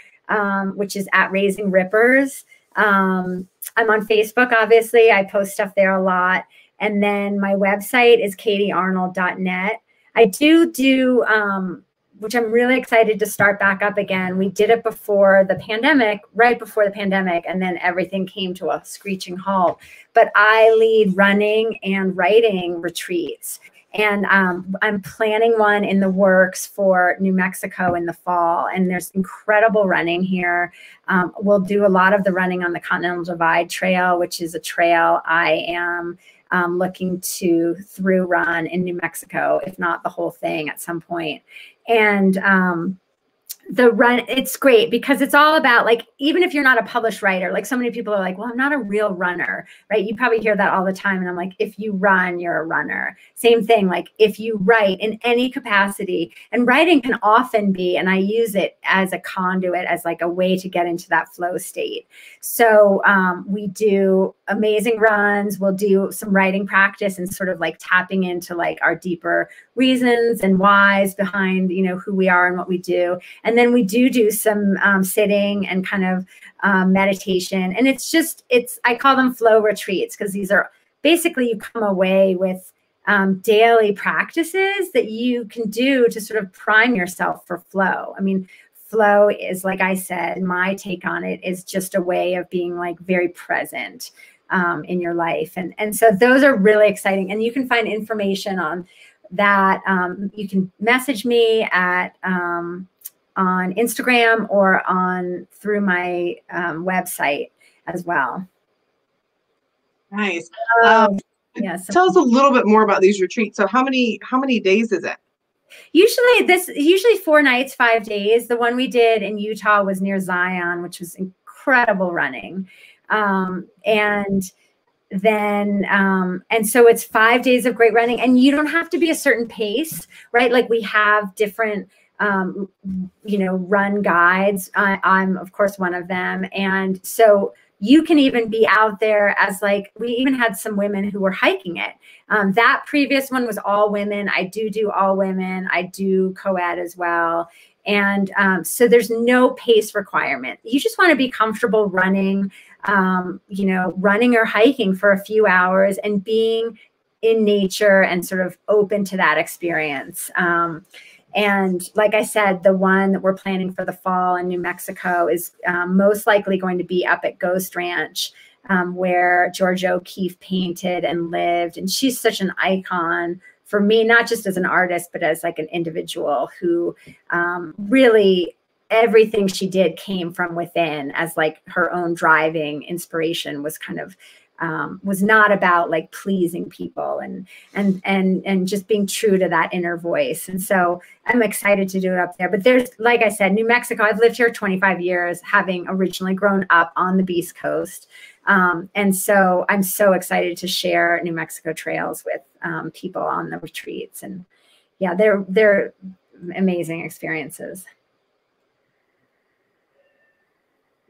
which is at Raising Rippers. I'm on Facebook, obviously. I post stuff there a lot. And then my website is katiearnold.net. I do, which I'm really excited to start back up again. We did it before the pandemic, right before the pandemic, and then everything came to a screeching halt. But I lead running and writing retreats. And I'm planning one in the works for New Mexico in the fall. And there's incredible running here. We'll do a lot of the running on the Continental Divide Trail, which is a trail I am looking to through run in New Mexico, if not the whole thing at some point. And the run, it's great because it's all about, like, even if you're not a published writer, like so many people are like, well, I'm not a real runner, right? You probably hear that all the time. And I'm like, if you run, you're a runner. Same thing. Like if you write in any capacity, and writing can often be, and I use it as a conduit, as like a way to get into that flow state. So we do amazing runs. We'll do some writing practice and sort of like tapping into like our deeper reasons and whys behind, who we are and what we do. And then we do some sitting and kind of meditation. And I call them flow retreats, because these are basically, you come away with daily practices that you can do to sort of prime yourself for flow. I mean, flow is, like I said, my take on it is just a way of being like very present in your life. And so those are really exciting. And you can find information on that. You can message me at on Instagram or through my website as well. Nice. Yes. Tell us a little bit more about these retreats. So how many days is it? Usually 4 nights, 5 days. The one we did in Utah was near Zion, which was incredible running. And so it's 5 days of great running, and you don't have to be a certain pace, right? Like we have different run guides. I'm of course one of them. And so you can even be out there as like, we even had some women who were hiking it. That previous one was all women. I do all women. I do co-ed as well. And so there's no pace requirement. You just want to be comfortable running, running or hiking for a few hours and being in nature and sort of open to that experience. And like I said, the one that we're planning for the fall in New Mexico is most likely going to be up at Ghost Ranch, where Georgia O'Keeffe painted and lived. And she's such an icon for me, not just as an artist, but as like an individual who really everything she did came from within, as like her own driving inspiration was kind of was not about like pleasing people and just being true to that inner voice. And so I'm excited to do it up there. But there's, like I said, New Mexico, I've lived here 25 years, having originally grown up on the Beast Coast. And so I'm so excited to share New Mexico trails with people on the retreats. And yeah, they're amazing experiences.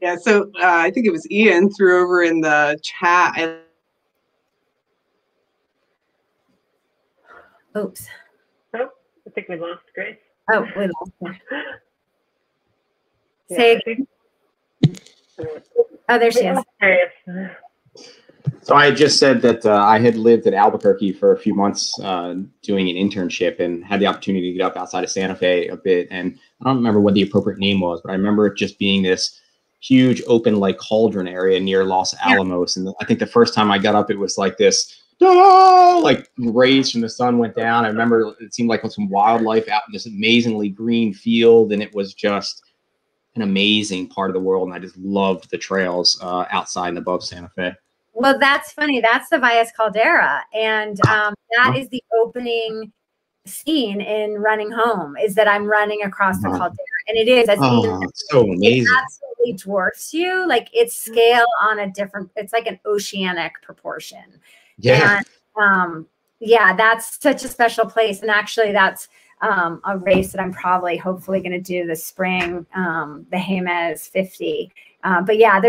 Yeah, so I think it was Ian threw over in the chat. Oops. Oh, I think we lost Grace. Oh, we lost her. Yeah, Say I think, oh, there she is. So I just said that I had lived in Albuquerque for a few months doing an internship and had the opportunity to get up outside of Santa Fe a bit. And I don't remember what the appropriate name was, but I remember it just being this huge open like cauldron area near Los Alamos. And I think the first time I got up, it was like this, like rays from the sun went down. I remember it seemed like some wildlife out in this amazingly green field. And it was just an amazing part of the world. And I just loved the trails outside and above Santa Fe. Well, that's funny. That's the Valles Caldera. And that is the opening scene in Running Home, is that I'm running across the caldera. And it is, as it's so amazing. It absolutely dwarfs you. Like it's scale on a different, it's like an oceanic proportion. Yeah. And yeah, that's such a special place. And actually that's a race that I'm probably hopefully going to do this spring, the Jemez 50. But yeah,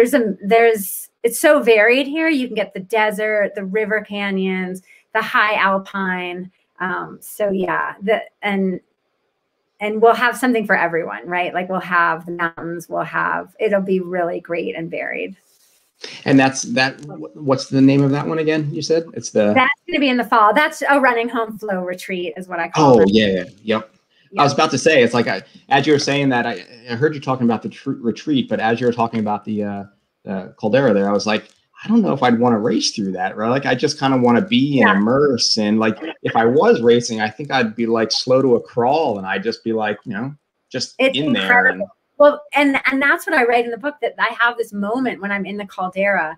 it's so varied here. You can get the desert, the river canyons, the high alpine. So yeah, and we'll have something for everyone, right? Like we'll have the mountains, it'll be really great and varied. And what's the name of that one again? You said that's going to be in the fall. That's a Running Home flow retreat is what I call it. Oh yeah. Yep. I was about to say, it's like, as you were saying that, I heard you talking about the retreat, but as you were talking about the caldera there, I was like, I don't know if I'd want to race through that, right? Like, I just kind of want to be and immerse. And like, if I was racing, I think I'd be like slow to a crawl, and I'd just be like, just it's in incredible. There. Well, and that's what I write in the book, that I have this moment when I'm in the caldera.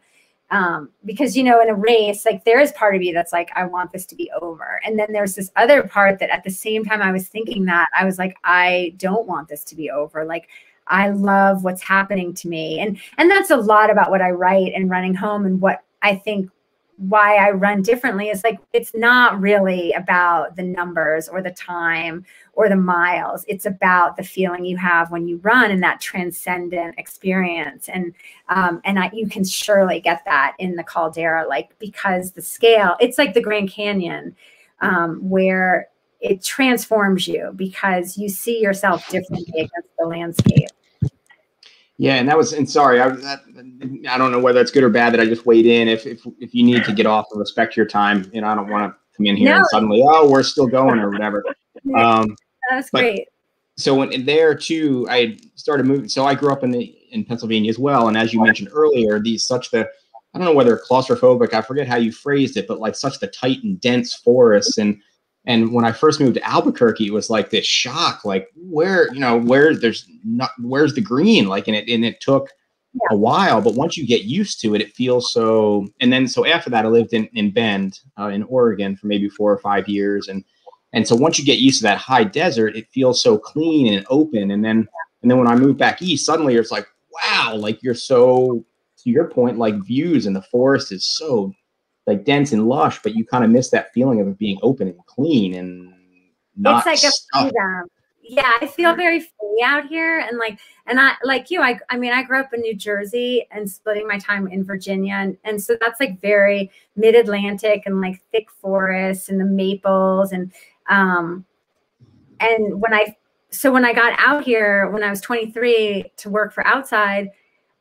Because, in a race, like there is part of you that's like, I want this to be over. And then there's this other part that at the same time I was thinking that, I was like, I don't want this to be over. Like, I love what's happening to me. And that's a lot about what I write in Running Home, and what I think why I run differently is like, it's not really about the numbers or the time or the miles. It's about the feeling you have when you run, and that transcendent experience. And you can surely get that in the caldera, like, because the scale, it's like the Grand Canyon, where it transforms you because you see yourself differently against the landscape. Yeah, and sorry, I don't know whether it's good or bad that I just weighed in. If you need to get off and respect your time, I don't want to come in here and suddenly, we're still going or whatever. That's great. So in there too, I started moving. So I grew up in Pennsylvania as well, and as you mentioned earlier, I don't know whether claustrophobic, I forget how you phrased it, but like such the tight and dense forests. And when I first moved to Albuquerque, it was like this shock, like where's the green? Like, and it took a while, but once you get used to it, it feels so. And then, so after that, I lived in Bend, in Oregon for maybe 4 or 5 years. And so once you get used to that high desert, it feels so clean and open. And then when I moved back east, suddenly it's like, wow, like you're so, to your point, like views and the forest is so like dense and lush, but you kind of miss that feeling of it being open and clean and not it's like a freedom. Yeah, I feel very free out here. And I like you, I mean, I grew up in New Jersey and splitting my time in Virginia. And so that's like very mid-Atlantic and like thick forests and the maples. And when I got out here, when I was 23 to work for Outside,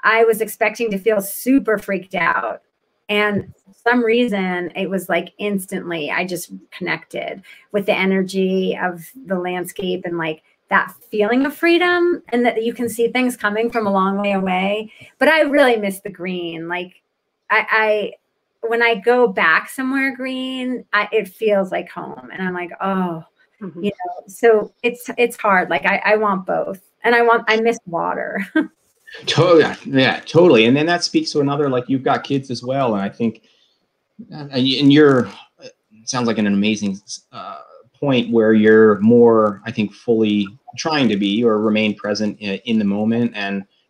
I was expecting to feel super freaked out. And for some reason, it was like instantly, I just connected with the energy of the landscape and like that feeling of freedom, and that you can see things coming from a long way away. But I really miss the green. Like when I go back somewhere green, it feels like home. And I'm like, oh, so it's hard. Like I want both. And I miss water. Totally. Yeah, totally. And then that speaks to another, like you've got kids as well. And I think, and you're, it sounds like an amazing point where you're more, I think, fully trying to be or remain present in the moment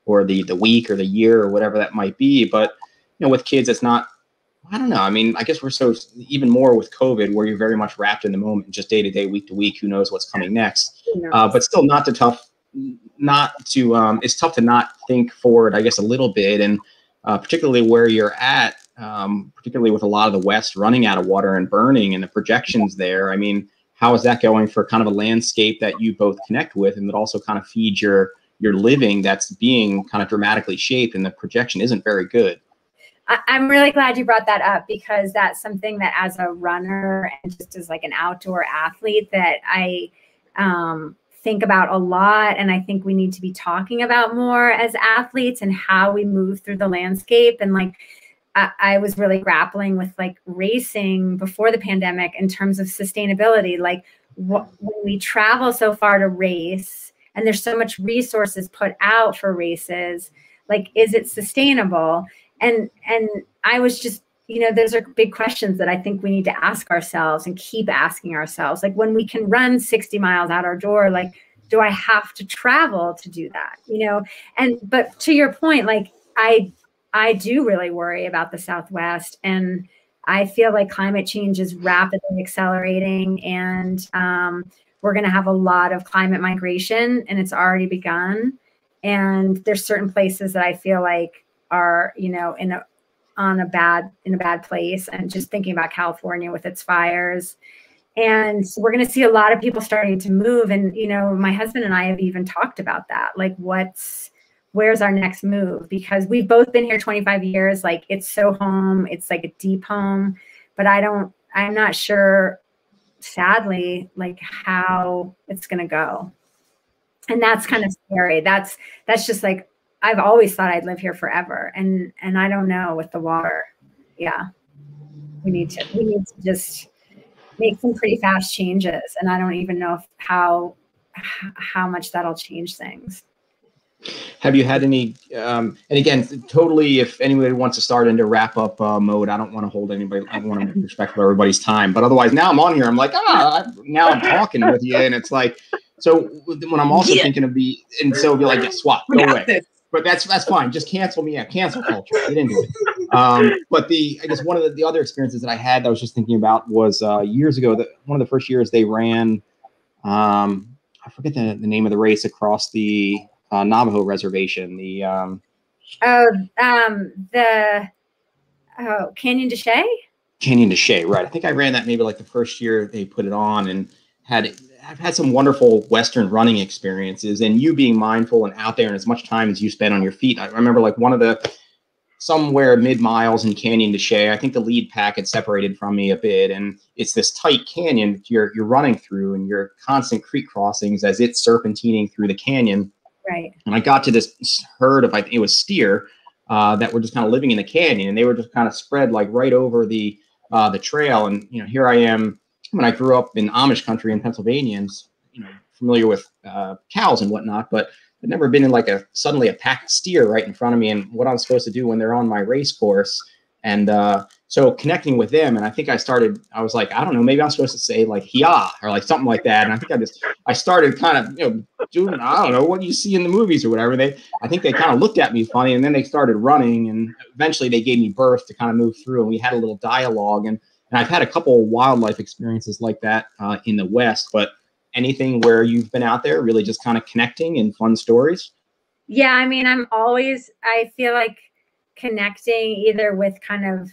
or the week or the year or whatever that might be. But, with kids, it's not, I don't know. I mean, I guess we're so even more with COVID where you're very much wrapped in the moment, just day to day, week to week, who knows what's coming next, but still not it's tough to not think forward, I guess, a little bit, and particularly where you're at, particularly with a lot of the West running out of water and burning and the projections there. I mean, how is that going for kind of a landscape that you both connect with and that also kind of feeds your living that's being kind of dramatically shaped, and the projection isn't very good? I'm really glad you brought that up, because that's something that as a runner and just as like an outdoor athlete that I think about a lot. And I think we need to be talking about more as athletes and how we move through the landscape. And like, I was really grappling with like racing before the pandemic in terms of sustainability. Like when we travel so far to race and there's so much resources put out for races, like, is it sustainable? And I was just, those are big questions that I think we need to ask ourselves and keep asking ourselves. Like, when we can run 60 miles out our door, like, do I have to travel to do that? But to your point, like, I do really worry about the Southwest, and I feel like climate change is rapidly accelerating, and we're going to have a lot of climate migration, and it's already begun. And there's certain places that I feel like are, in a bad place. And just thinking about California with its fires. And so we're going to see a lot of people starting to move. And, my husband and I have even talked about that. Like, where's our next move? Because we've both been here 25 years. Like, it's so home. It's like a deep home, but I'm not sure, sadly, like how it's going to go. And that's kind of scary. That's just like, I've always thought I'd live here forever. And I don't know with the water. Yeah. We need to just make some pretty fast changes. And I don't even know how much that'll change things. Have you had any, and again, totally, if anybody wants to start into wrap up mode, I don't want to hold anybody, I want to be respectful of everybody's time, but otherwise now I'm on here, I'm like, now I'm talking with you. And it's like, so when I'm also thinking of and so be like, yeah, swap, go away. But that's fine. Just cancel me out. Cancel culture. Get into it. But I guess one of the other experiences that I had that I was just thinking about was years ago, one of the first years they ran, I forget the name of the race across the Navajo reservation. Canyon de Chelly? Canyon de Chelly, right. I think I ran that maybe like the first year they put it on, and I've had some wonderful Western running experiences, and you being mindful and out there and as much time as you spend on your feet. I remember like somewhere mid miles in Canyon de Chelly, I think the lead pack had separated from me a bit, and it's this tight canyon that you're running through, and your constant creek crossings as it's serpentining through the canyon. Right. And I got to this herd of, I think it was steer, that were just kind of living in the canyon, and they were just kind of spread like right over the trail. And here I am. When I grew up in Amish country in Pennsylvania, and familiar with cows and whatnot, but I'd never been in like suddenly a packed steer right in front of me, and what I'm supposed to do when they're on my race course. And so connecting with them, and I think I was like, I don't know, maybe I'm supposed to say like "hiya" or like something like that. And I think I started kind of doing, I don't know, what you see in the movies or whatever. I think they kind of looked at me funny, and then they started running, and eventually they gave me birth to kind of move through, and we had a little dialogue. And I've had a couple of wildlife experiences like that in the West, but anything where you've been out there really just kind of connecting and fun stories? Yeah, I mean, I feel like connecting either with kind of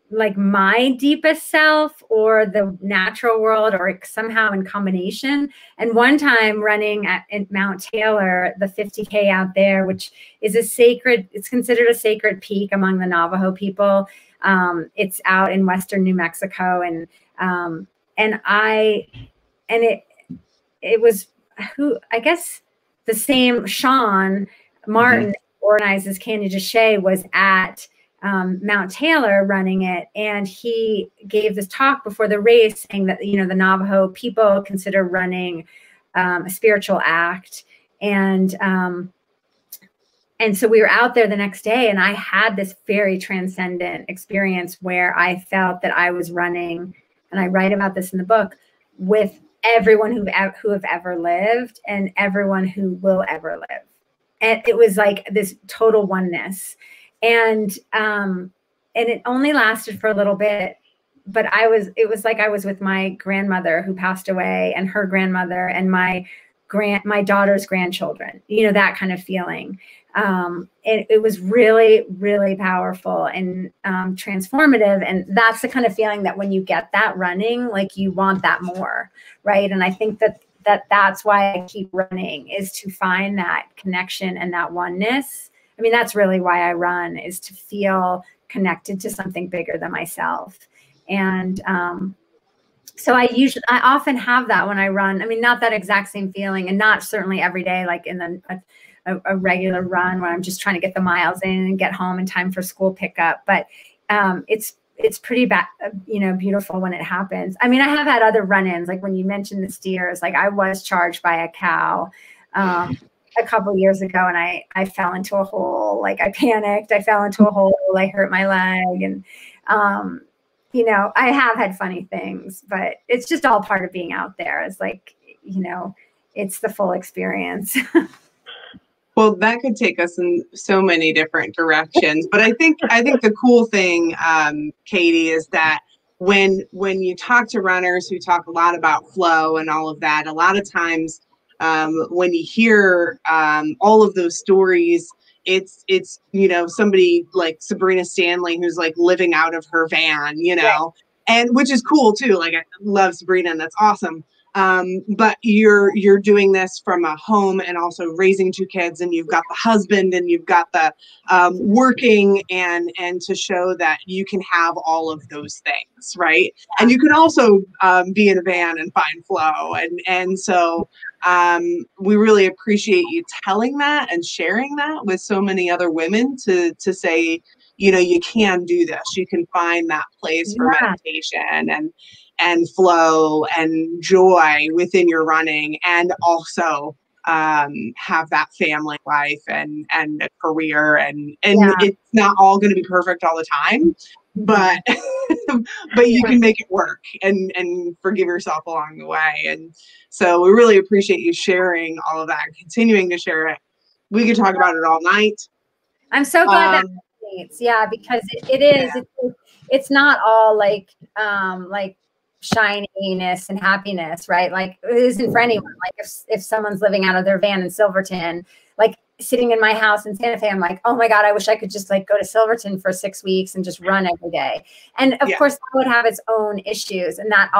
like my deepest self or the natural world, or somehow in combination. And one time running at Mount Taylor, the 50K out there, which is it's considered a sacred peak among the Navajo people. It's out in western New Mexico, and it was I guess the same Sean Martin organizes Canyon de Chelly was at Mount Taylor running it, and he gave this talk before the race saying that the Navajo people consider running a spiritual act, and so we were out there the next day, and I had this very transcendent experience where I felt that I was running, and I write about this in the book, with everyone who have ever lived and everyone who will ever live. And it was like this total oneness. And it only lasted for a little bit, but it was like I was with my grandmother who passed away, and her grandmother, and my my daughter's grandchildren, you know, that kind of feeling. It was really, really powerful and transformative. And that's the kind of feeling that when you get that running, like you want that more, right? And I think that's why I keep running, is to find that connection and that oneness. I mean, that's really why I run, is to feel connected to something bigger than myself. And so I often have that when I run. I mean, not that exact same feeling, and not certainly every day, like in a regular run where I'm just trying to get the miles in and get home in time for school pickup. But it's pretty beautiful when it happens. I mean, I have had other run-ins, like when you mentioned the steers, like I was charged by a cow a couple years ago, and I fell into a hole. Like I panicked, I fell into a hole, I hurt my leg. And, you know, I have had funny things, but it's just all part of being out there. It's like, you know, it's the full experience. Well, that could take us in so many different directions. But I think the cool thing, Katie, is that when you talk to runners who talk a lot about flow and all of that, a lot of times when you hear all of those stories, it's you know, somebody like Sabrina Stanley who's like living out of her van, you know, and which is cool too. Like I love Sabrina, and that's awesome. But you're doing this from a home and also raising two kids, and you've got the husband and you've got the working, and to show that you can have all of those things, right? And you can also be in a van and find flow, and so we really appreciate you telling that and sharing that with so many other women to say, you know, you can do this. You can find that place for meditation and flow and joy within your running, and also have that family life and a career, and it's not all going to be perfect all the time, but but you can make it work and forgive yourself along the way. And so we really appreciate you sharing all of that and continuing to share it. We could talk about it all night. I'm so glad that because it is. It's not all like shininess and happiness, right? Like it isn't for anyone. Like if someone's living out of their van in Silverton, like sitting in my house in Santa Fe, I'm like, oh my God, I wish I could just like go to Silverton for 6 weeks and just run every day. And of course that would have its own issues, and that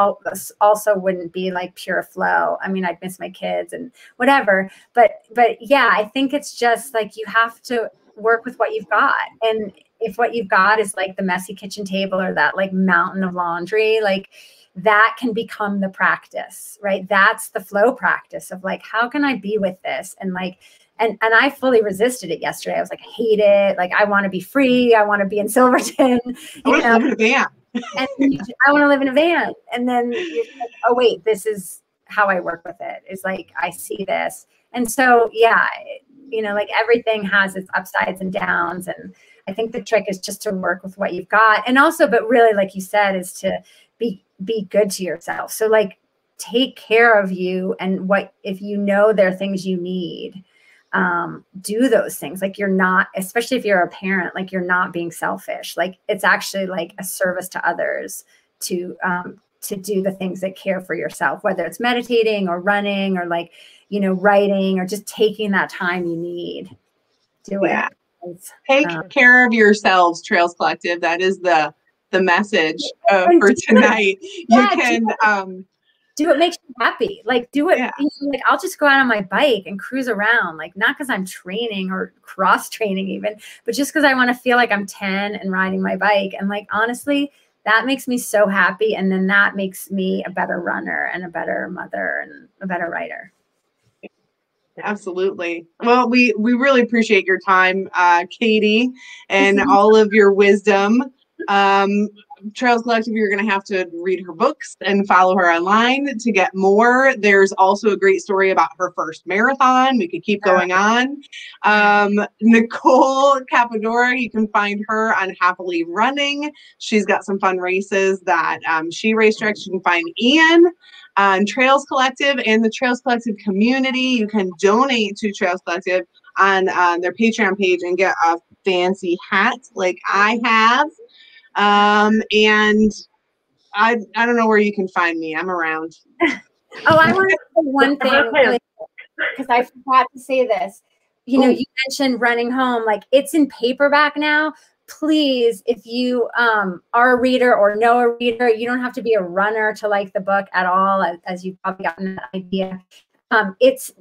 also wouldn't be like pure flow. I mean, I'd miss my kids and whatever, but yeah, I think it's just like, you have to work with what you've got. And if what you've got is like the messy kitchen table or that like mountain of laundry, like that can become the practice, right? That's the flow practice of like, how can I be with this? And like, and I fully resisted it yesterday. I was like, I hate it. Like, I want to be free. I want to be in Silverton. I want to live in a van. And I want to live in a van. And then you're like, oh wait, this is how I work with it. It's like, I see this. And so, yeah, you know, like everything has its upsides and downs. And I think the trick is just to work with what you've got. And also, but really, like you said, is to be good to yourself. So like, take care of you, and what, if you know there are things you need, do those things. Like, you're not, especially if you're a parent, like you're not being selfish. Like it's actually like a service to others to do the things that care for yourself, whether it's meditating or running or like, you know, writing or just taking that time you need. Do it. Take care of yourselves, Trails Collective. That is the message for tonight. You can do what makes you happy. Like do it. You know, like I'll just go out on my bike and cruise around, like not because I'm training or cross training even, but just because I want to feel like I'm 10 and riding my bike. And like, honestly, that makes me so happy. And then that makes me a better runner and a better mother and a better writer. Absolutely. Well, we really appreciate your time, Katie, and all of your wisdom. Trails Collective, you're going to have to read her books and follow her online to get more. There's also a great story about her first marathon. We could keep going on. Nicole Capadora, you can find her on Happily Running. She's got some fun races that she racetracks. You can find Ian on Trails Collective and the Trails Collective community. You can donate to Trails Collective on their Patreon page and get a fancy hat like I have. And I don't know where you can find me. I'm around. Oh, I want to say one thing. because I forgot to say this. You know, you mentioned Running Home, like it's in paperback now. Please, if you are a reader or know a reader, you don't have to be a runner to like the book at all, as you've probably gotten that idea. It's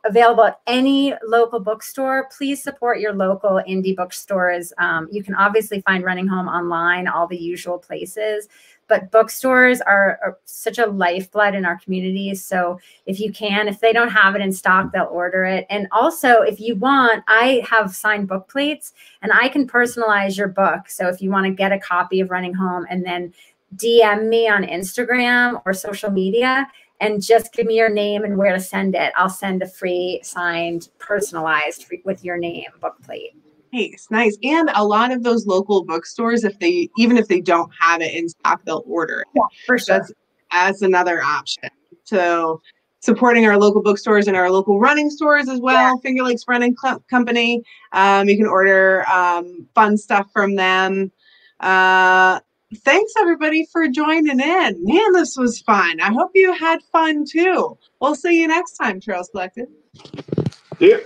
available at any local bookstore. Please support your local indie bookstores. You can obviously find Running Home online, all the usual places, but bookstores are such a lifeblood in our communities. So if they don't have it in stock, they'll order it. And also, if you want, I have signed book plates and I can personalize your book. So if you want to get a copy of Running Home and then DM me on Instagram or social media and just give me your name and where to send it, I'll send a free signed, personalized with your name book plate. Nice. And a lot of those local bookstores, even if they don't have it in stock, they'll order it. Yeah, for sure. That's another option. So supporting our local bookstores and our local running stores as well. Yeah. Finger Lakes Running Company. You can order fun stuff from them. Thanks everybody for joining in. Man, this was fun. I hope you had fun too. We'll see you next time, Trails Collective. Yeah.